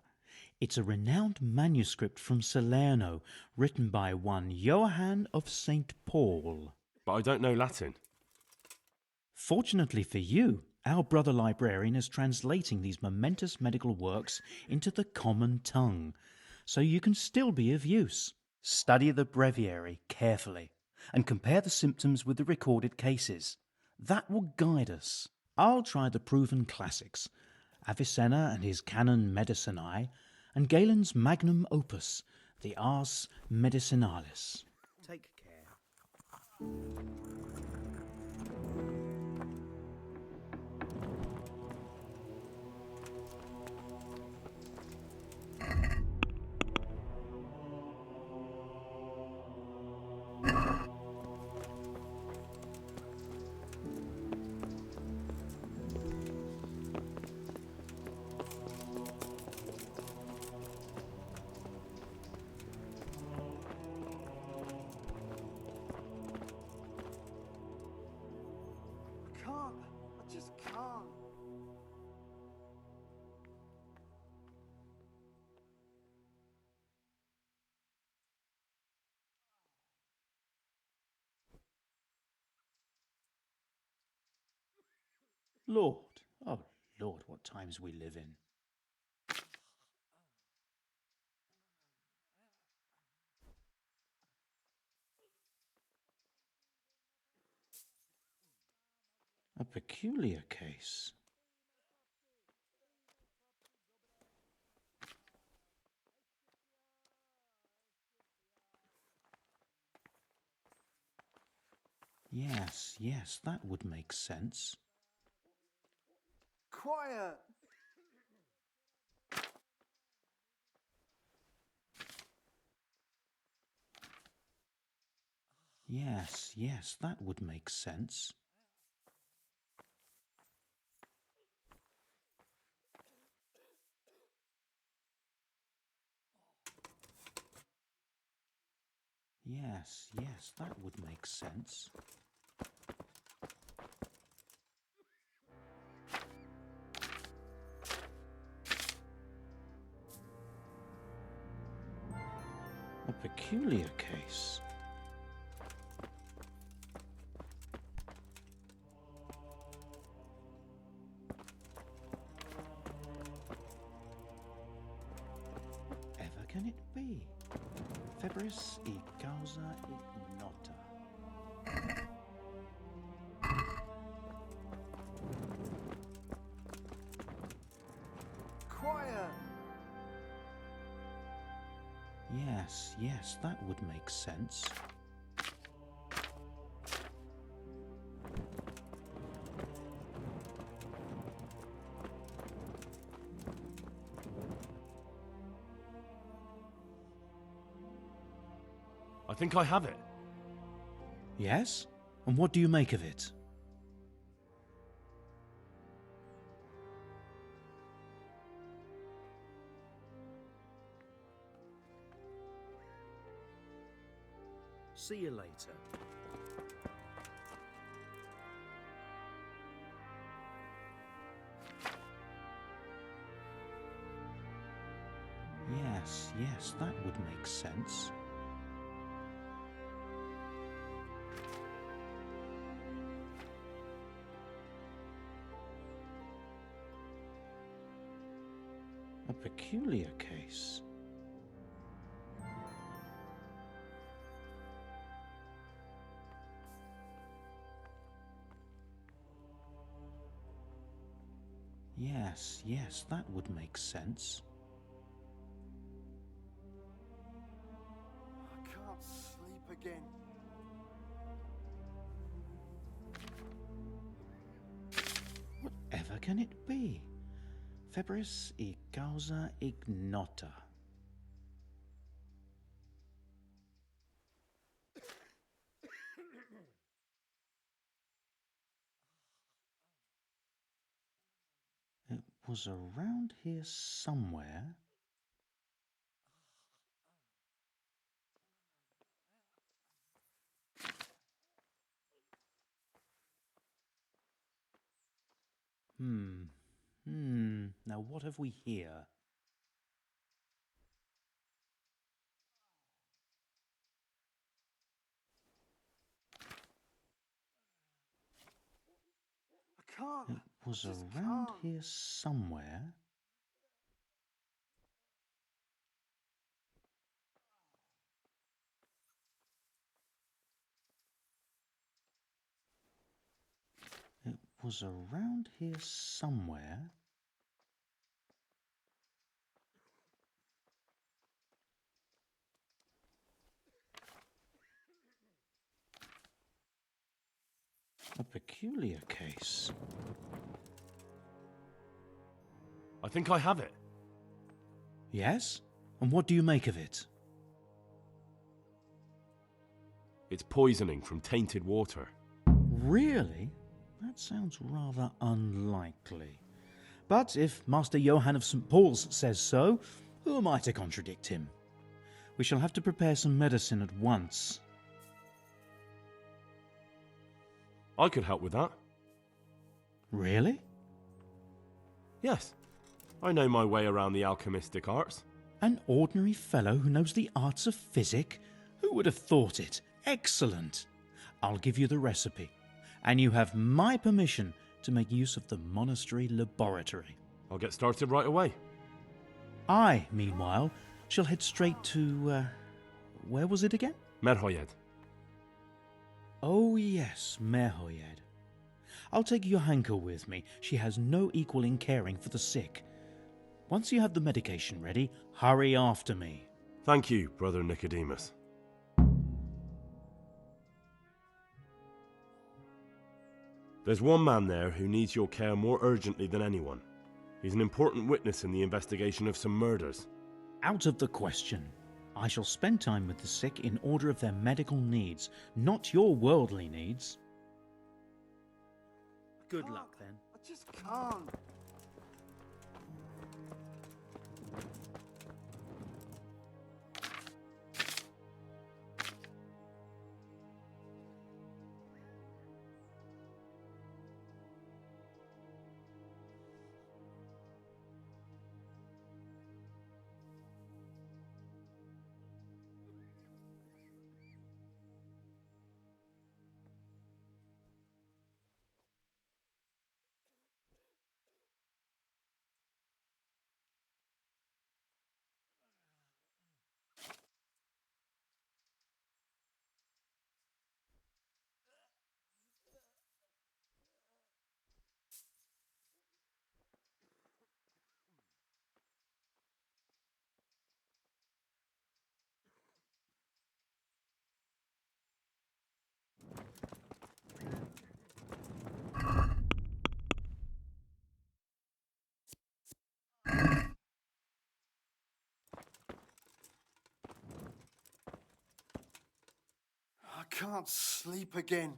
It's a renowned manuscript from Salerno, written by one Johann of St. Paul. But I don't know Latin. Fortunately for you, our brother librarian is translating these momentous medical works into the common tongue, so you can still be of use. Study the breviary carefully and compare the symptoms with the recorded cases. That will guide us. I'll try the proven classics, Avicenna and his Canon Medicinae, and Galen's magnum opus, the Ars Medicinalis. Take care. Lord, oh Lord, what times we live in. A peculiar case. Yes, yes, that would make sense. Quiet! Yes, yes, that would make sense. Yes, yes, that would make sense. A peculiar case. Whatever can it be? Febris e causa ignota. Quiet! Yes, yes, that would make sense. I think I have it. Yes? And what do you make of it? See you later. Yes, yes, that would make sense. A peculiar case. Yes, yes, that would make sense. I can't sleep again. Whatever can it be? Febris e causa ignota. It was around here somewhere. Now what have we here? I can't. It was around here somewhere. It was around here somewhere. A peculiar case. I think I have it. Yes? And what do you make of it? It's poisoning from tainted water. Really? That sounds rather unlikely. But if Master Johann of St. Paul's says so, who am I to contradict him? We shall have to prepare some medicine at once. I could help with that. Really? Yes. I know my way around the alchemistic arts. An ordinary fellow who knows the arts of physic? Who would have thought it? Excellent. I'll give you the recipe, and you have my permission to make use of the monastery laboratory. I'll get started right away. I, meanwhile, shall head straight to, where was it again? Merhoyed. Oh yes, Merhoyed. I'll take Johanka with me. She has no equal in caring for the sick. Once you have the medication ready, hurry after me. Thank you, Brother Nicodemus. There's one man there who needs your care more urgently than anyone. He's an important witness in the investigation of some murders. Out of the question. I shall spend time with the sick in order of their medical needs, not your worldly needs. Good luck, then. I just can't. I can't sleep again.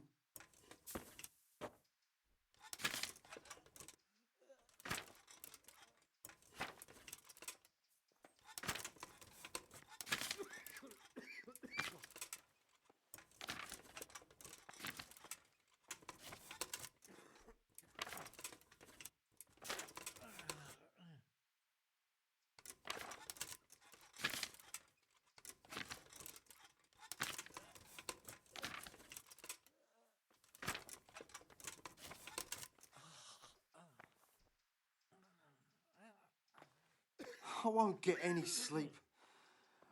I won't get any sleep.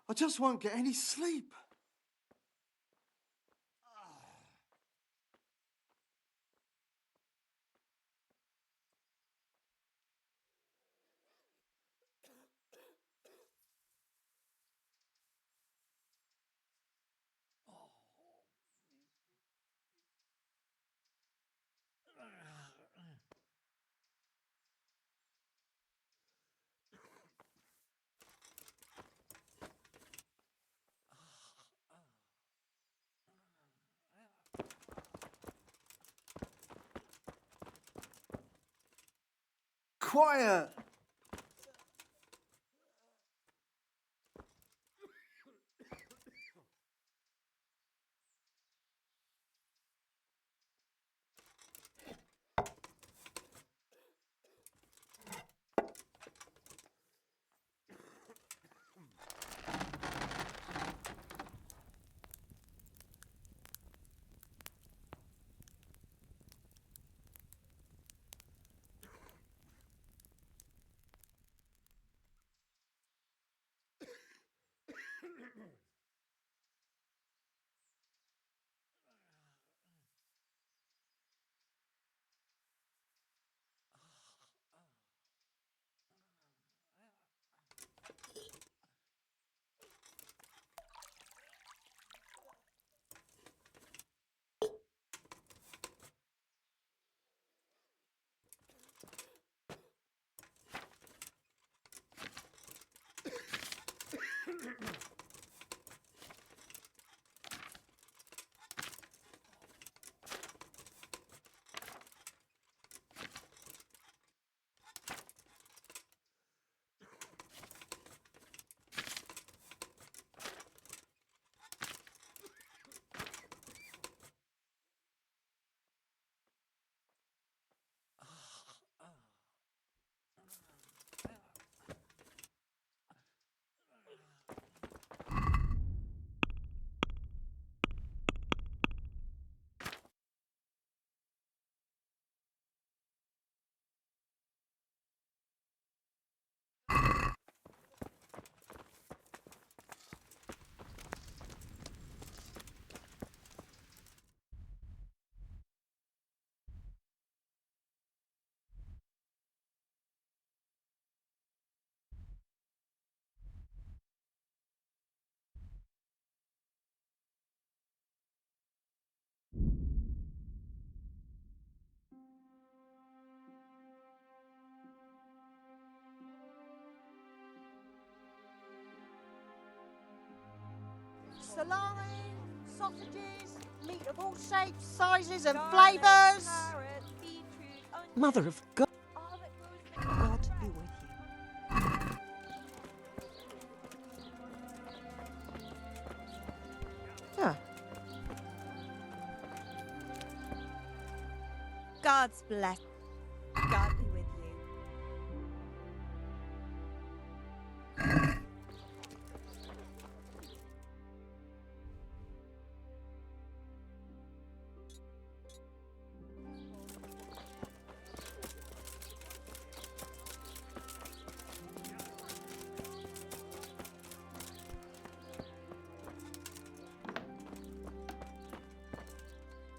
I just won't get any sleep. Quiet! salami, sausages, meat of all shapes, sizes, and flavours. Mother of God. God be with you. Huh. God's bless. God be with you.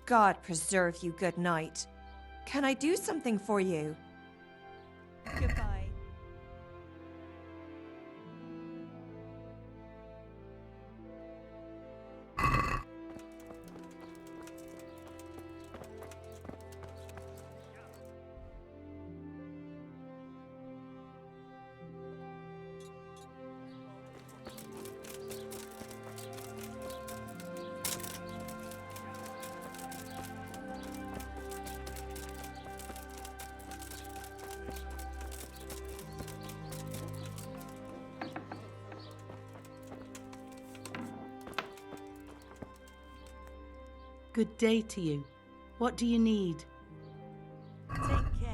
God preserve you, good knight. Can I do something for you? Goodbye. Good day to you. What do you need? Take care.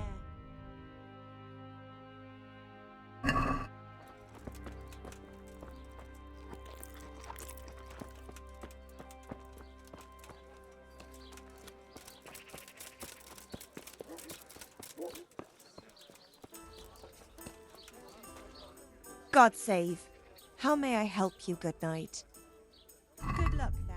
God save. How may I help you, good knight? Good luck, then.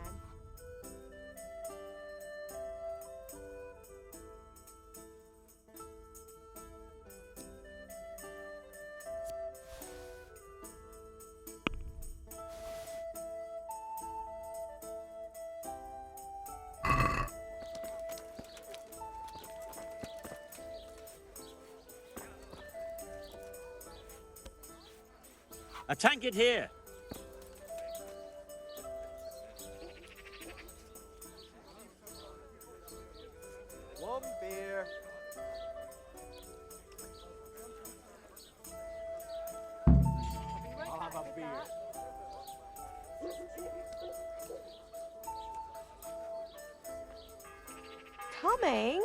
A tankard here. One beer. I'll have a beer. Coming?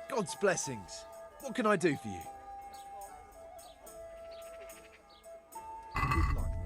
God's blessings. What can I do for you? Good luck then.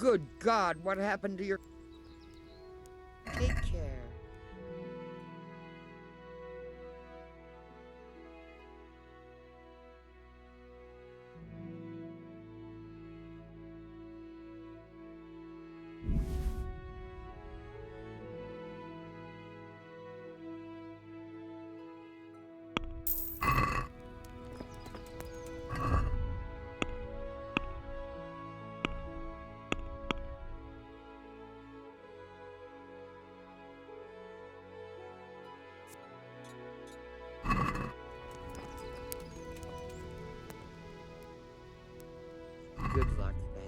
Good God, what happened to your... Take care. Good luck, then.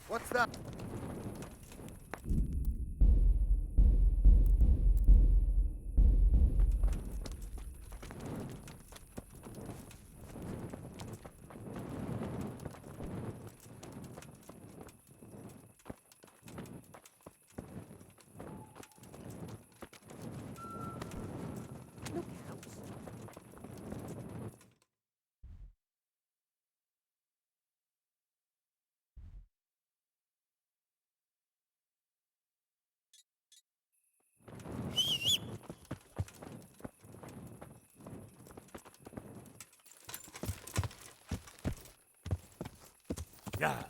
What's that? Yeah.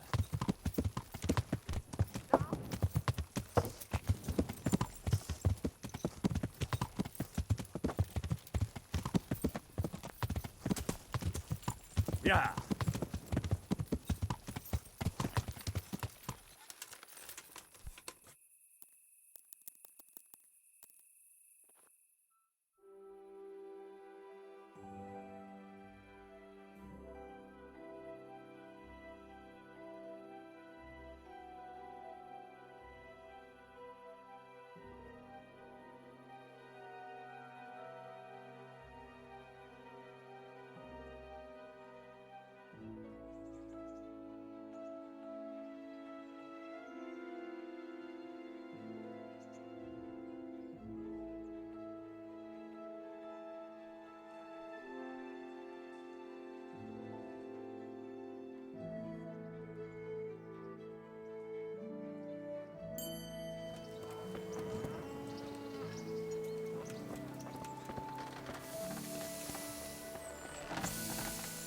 Yeah.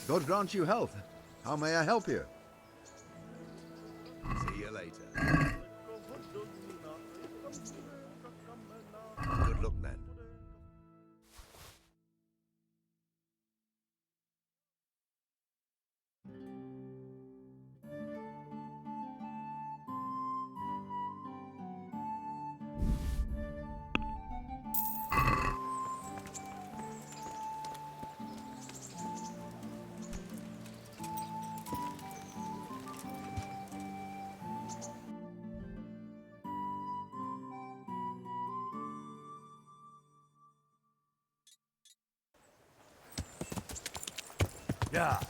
God grant you health. How may I help you? See you later. Good luck, then. Yeah.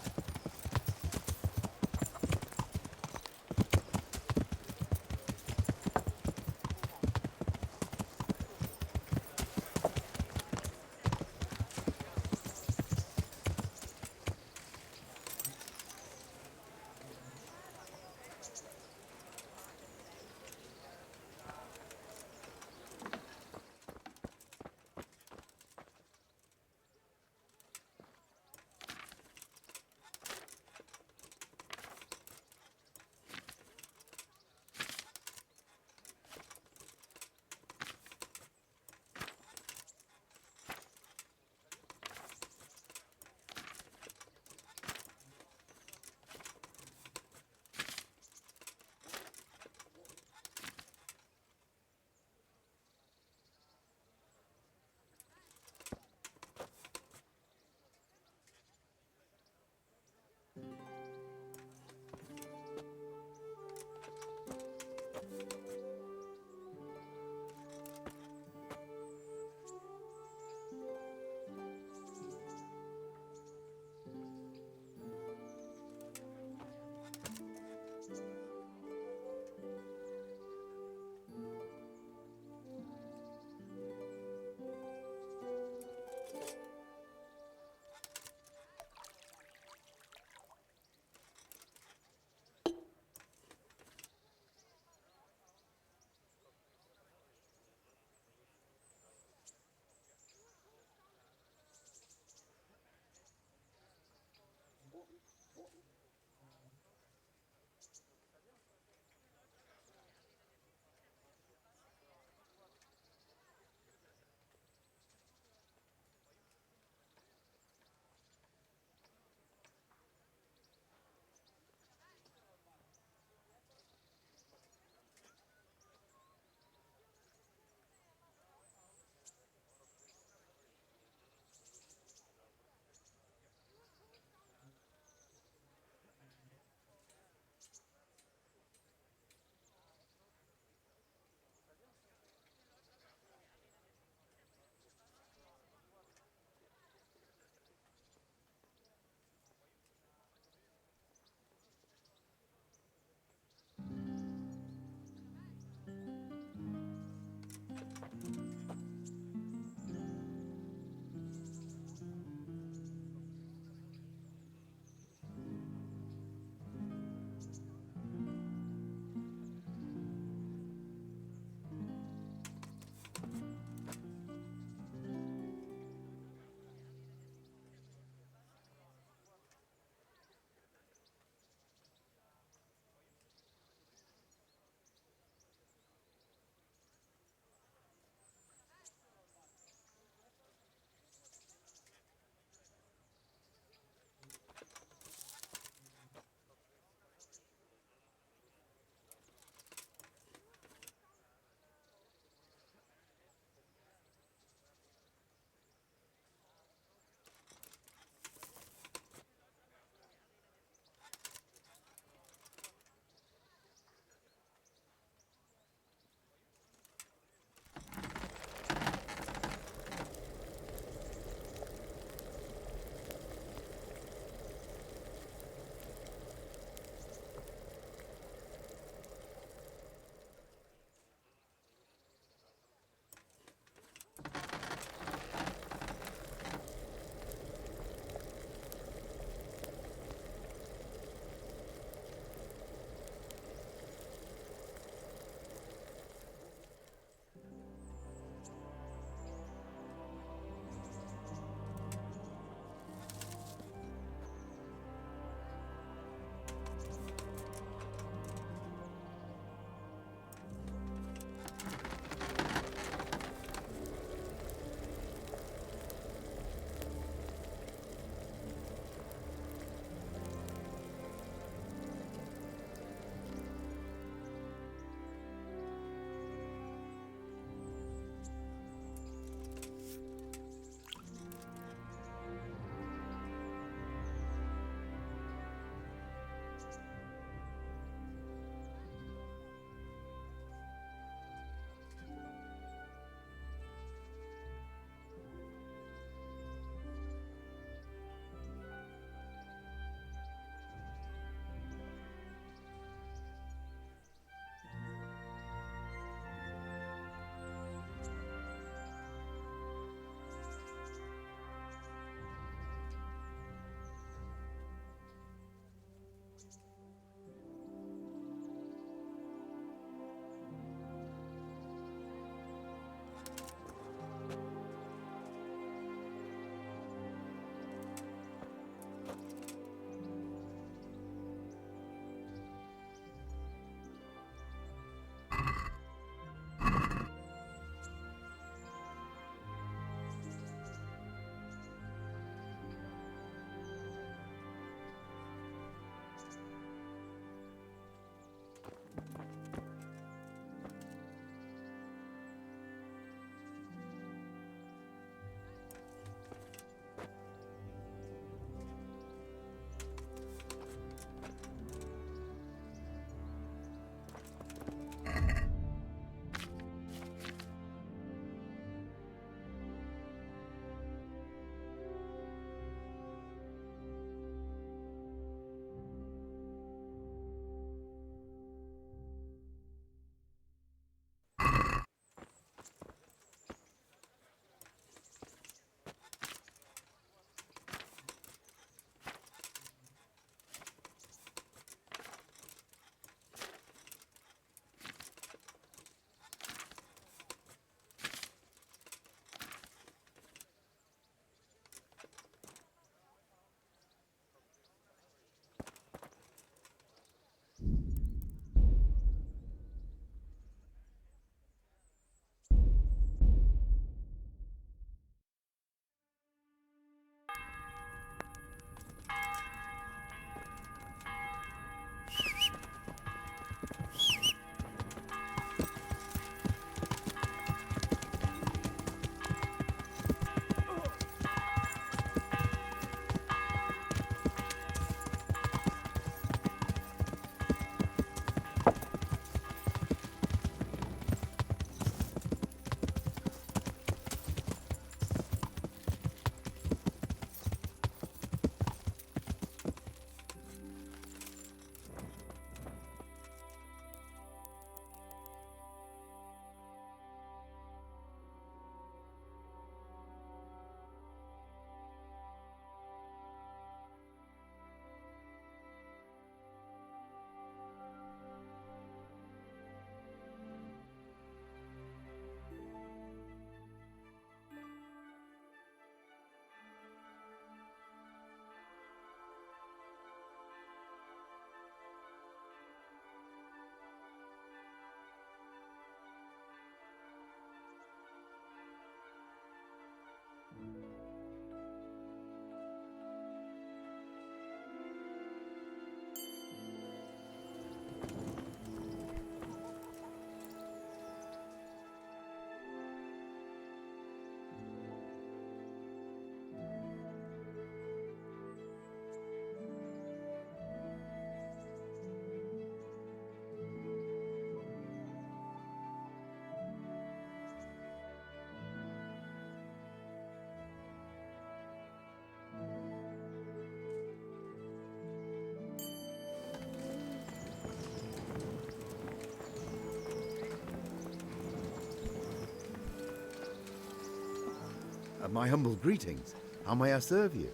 My humble greetings. How may I serve you?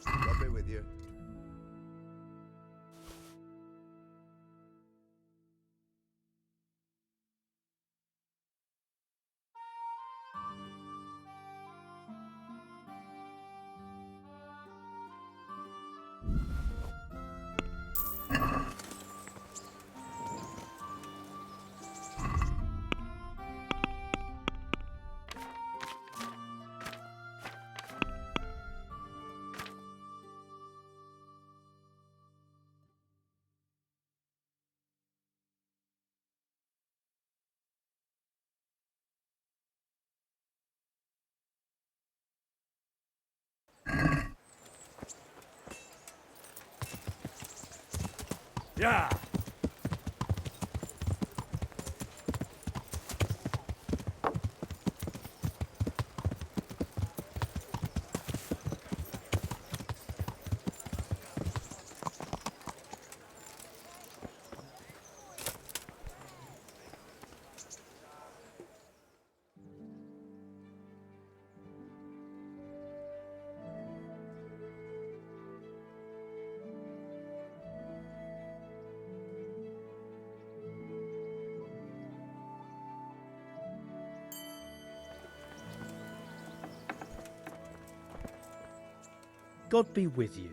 God be with you. Yeah! God be with you.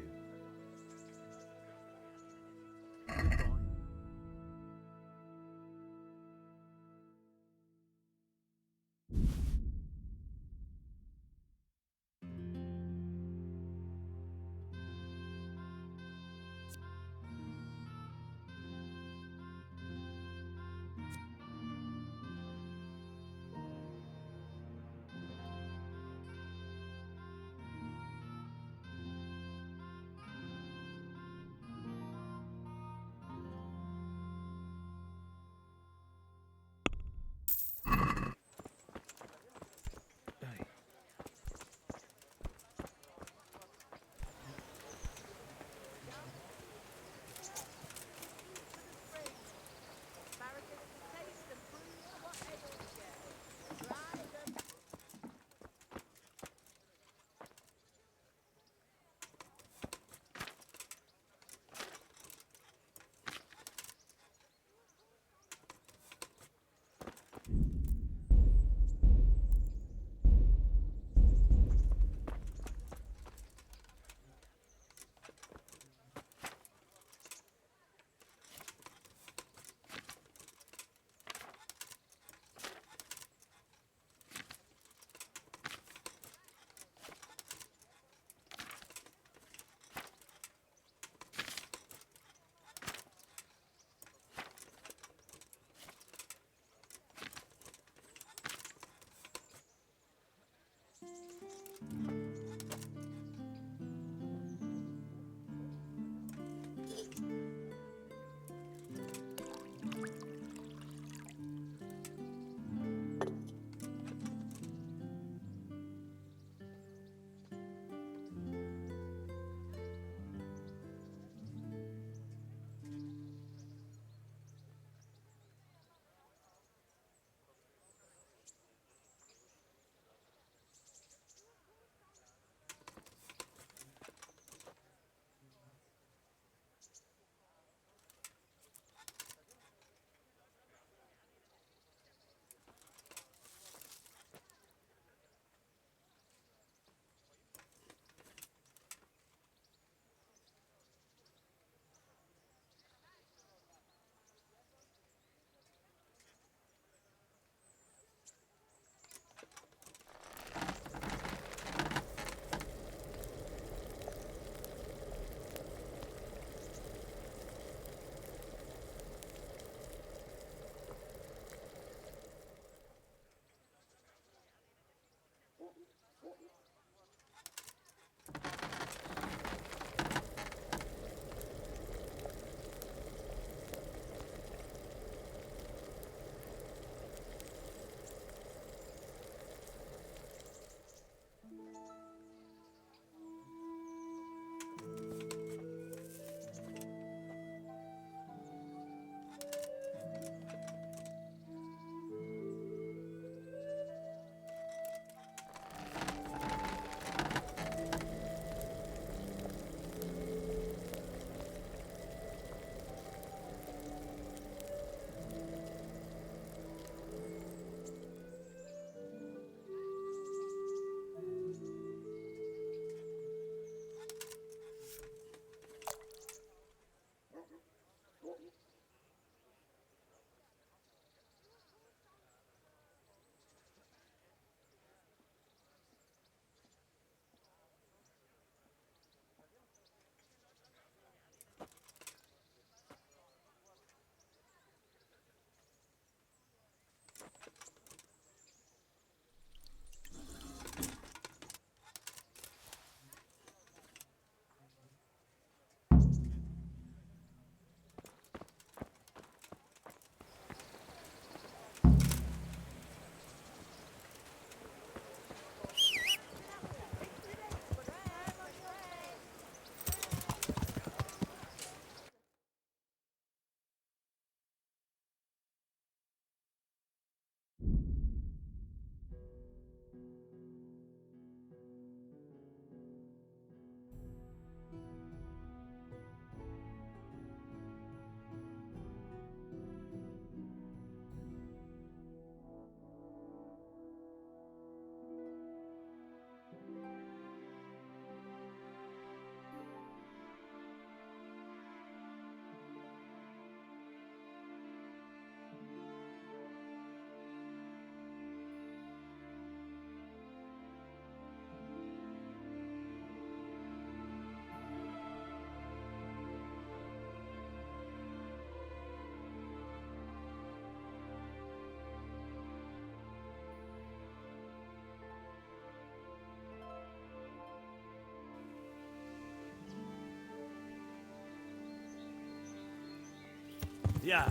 Yeah.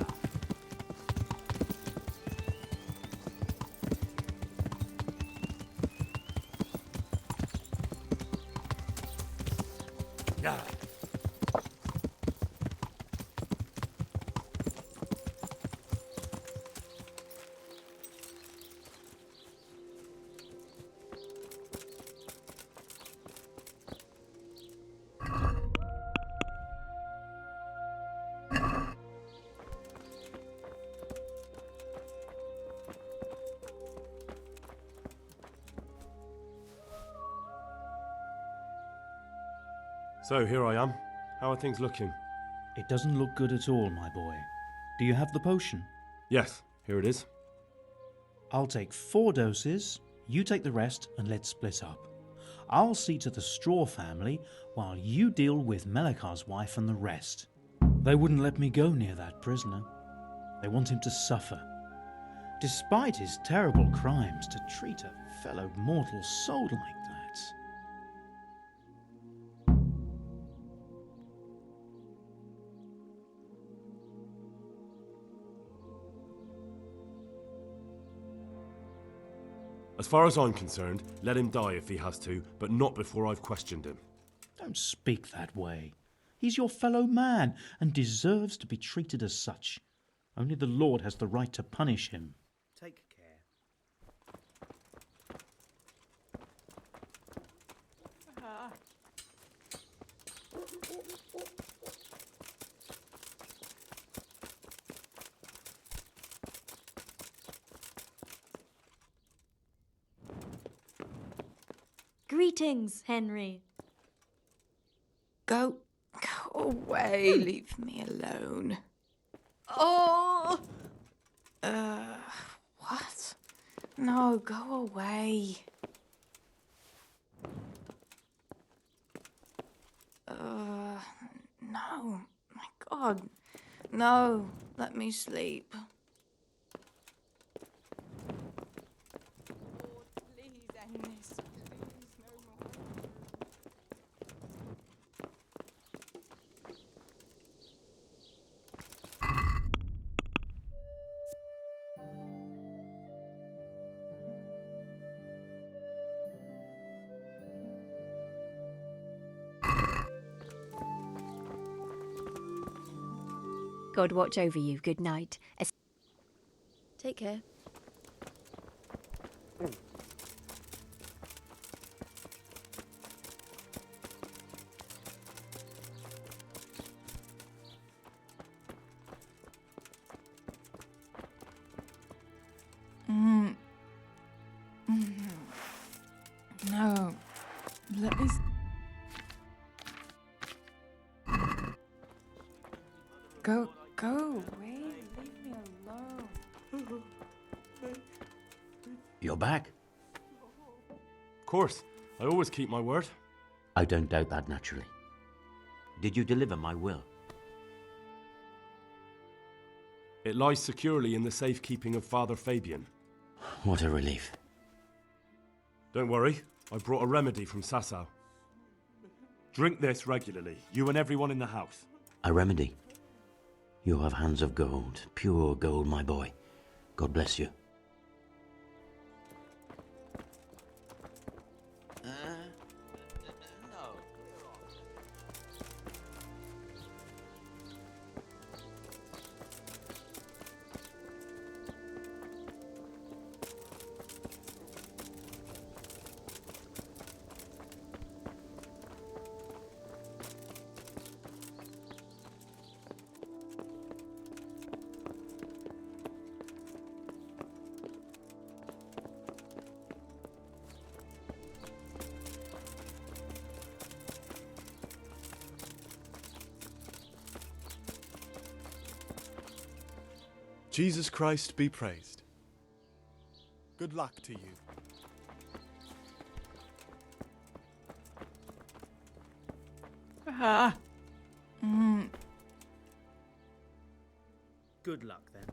Yeah. So here I am. How are things looking? It doesn't look good at all, my boy. Do you have the potion? Yes, here it is. I'll take 4 doses, you take the rest, and let's split up. I'll see to the straw family while you deal with Melikar's wife and the rest. They wouldn't let me go near that prisoner. They want him to suffer. Despite his terrible crimes, to treat a fellow mortal soul like that. As far as I'm concerned, let him die if he has to, but not before I've questioned him. Don't speak that way. He's your fellow man and deserves to be treated as such. Only the Lord has the right to punish him. Take care. Greetings, Henry. Go away. Leave me alone. Oh! What? No, go away. No. My God. No. Let me sleep. Please end this. Please, no more. God watch over you. Good night. Take care. No. Let me... Go away. Leave me alone. You're back? Of course. I always keep my word. I don't doubt that, naturally. Did you deliver my will? It lies securely in the safekeeping of Father Fabian. What a relief. Don't worry, I brought a remedy from Sasau. Drink this regularly, you and everyone in the house. A remedy? You have hands of gold, pure gold, my boy. God bless you. Jesus Christ be praised. Good luck to you. Good luck, then.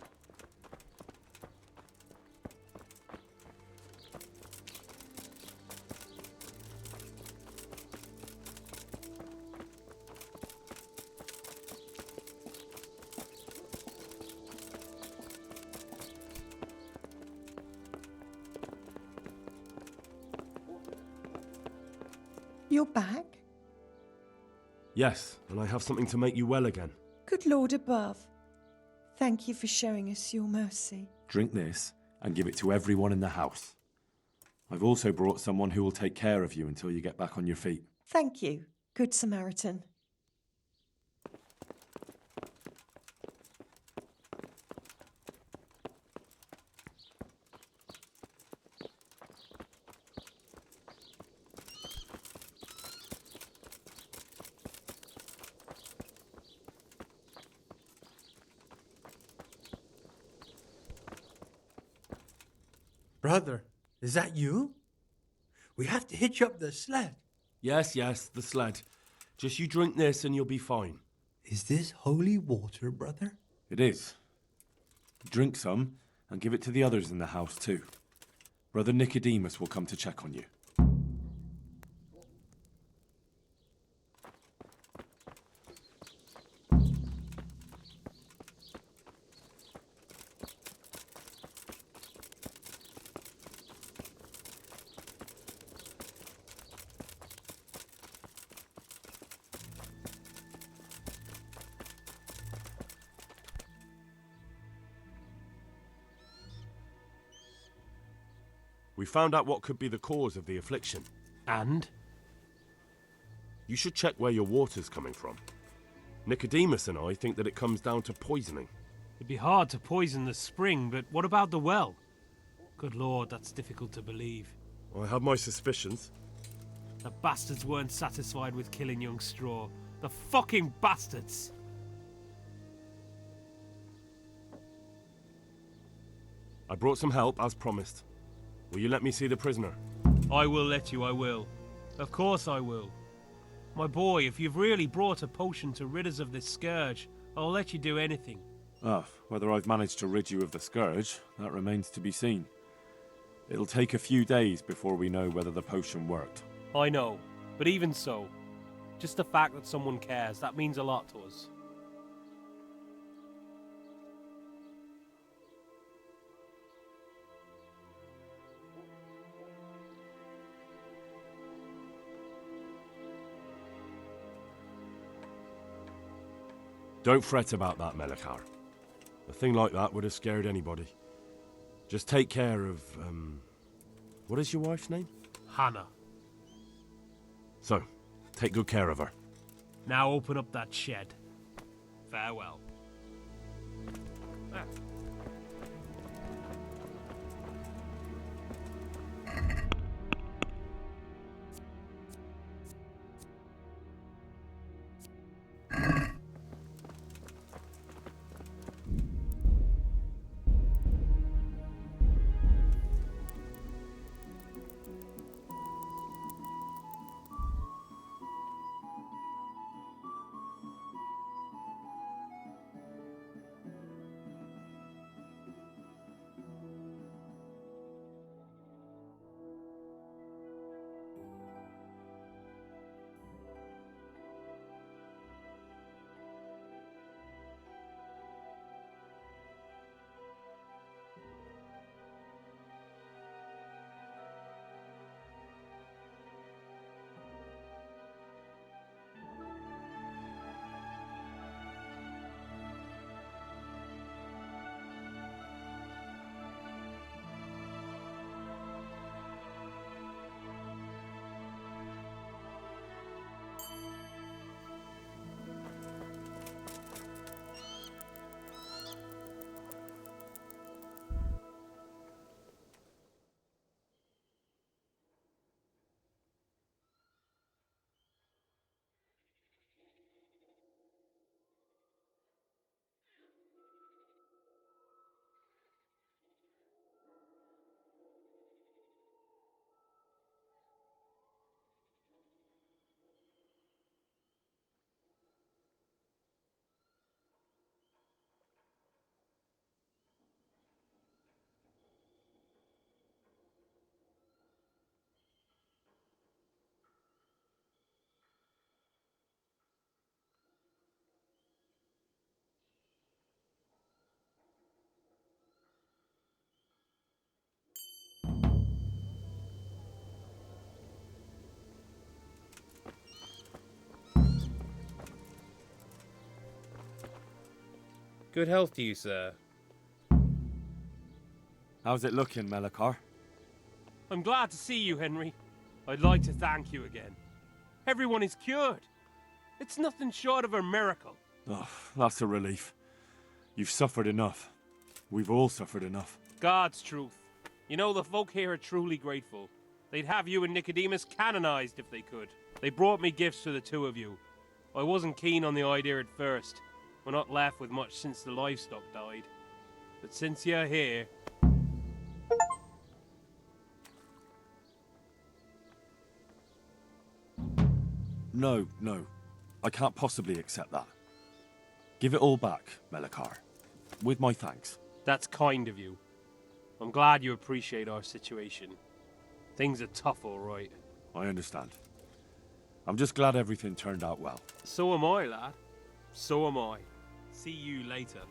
You're back? Yes, and I have something to make you well again. Good Lord above. Thank you for showing us your mercy. Drink this and give it to everyone in the house. I've also brought someone who will take care of you until you get back on your feet. Thank you, Good Samaritan. Brother, is that you? We have to hitch up the sled. Yes, the sled. Just you drink this and you'll be fine. Is this holy water, brother? It is. Drink some and give it to the others in the house too. Brother Nicodemus will come to check on you. We found out what could be the cause of the affliction. And? You should check where your water's coming from. Nicodemus and I think that it comes down to poisoning. It'd be hard to poison the spring, but what about the well? Good Lord, that's difficult to believe. I have my suspicions. The bastards weren't satisfied with killing young Straw. The fucking bastards! I brought some help, as promised. Will you let me see the prisoner? I will let you, I will. Of course I will. My boy, if you've really brought a potion to rid us of this scourge, I'll let you do anything. Whether I've managed to rid you of the scourge, that remains to be seen. It'll take a few days before we know whether the potion worked. I know, but even so, just the fact that someone cares, that means a lot to us. Don't fret about that, Melekar. A thing like that would have scared anybody. Just take care of, what is your wife's name? Hannah. So, take good care of her. Now open up that shed. Farewell. Ah. Good health to you, sir. How's it looking, Melikar? I'm glad to see you, Henry. I'd like to thank you again. Everyone is cured. It's nothing short of a miracle. Oh, that's a relief. You've suffered enough. We've all suffered enough. God's truth. You know, the folk here are truly grateful. They'd have you and Nicodemus canonized if they could. They brought me gifts for the two of you. I wasn't keen on the idea at first. We're not left with much since the livestock died. But since you're here... No. I can't possibly accept that. Give it all back, Melikar. With my thanks. That's kind of you. I'm glad you appreciate our situation. Things are tough, all right. I understand. I'm just glad everything turned out well. So am I, lad. So am I. See you later.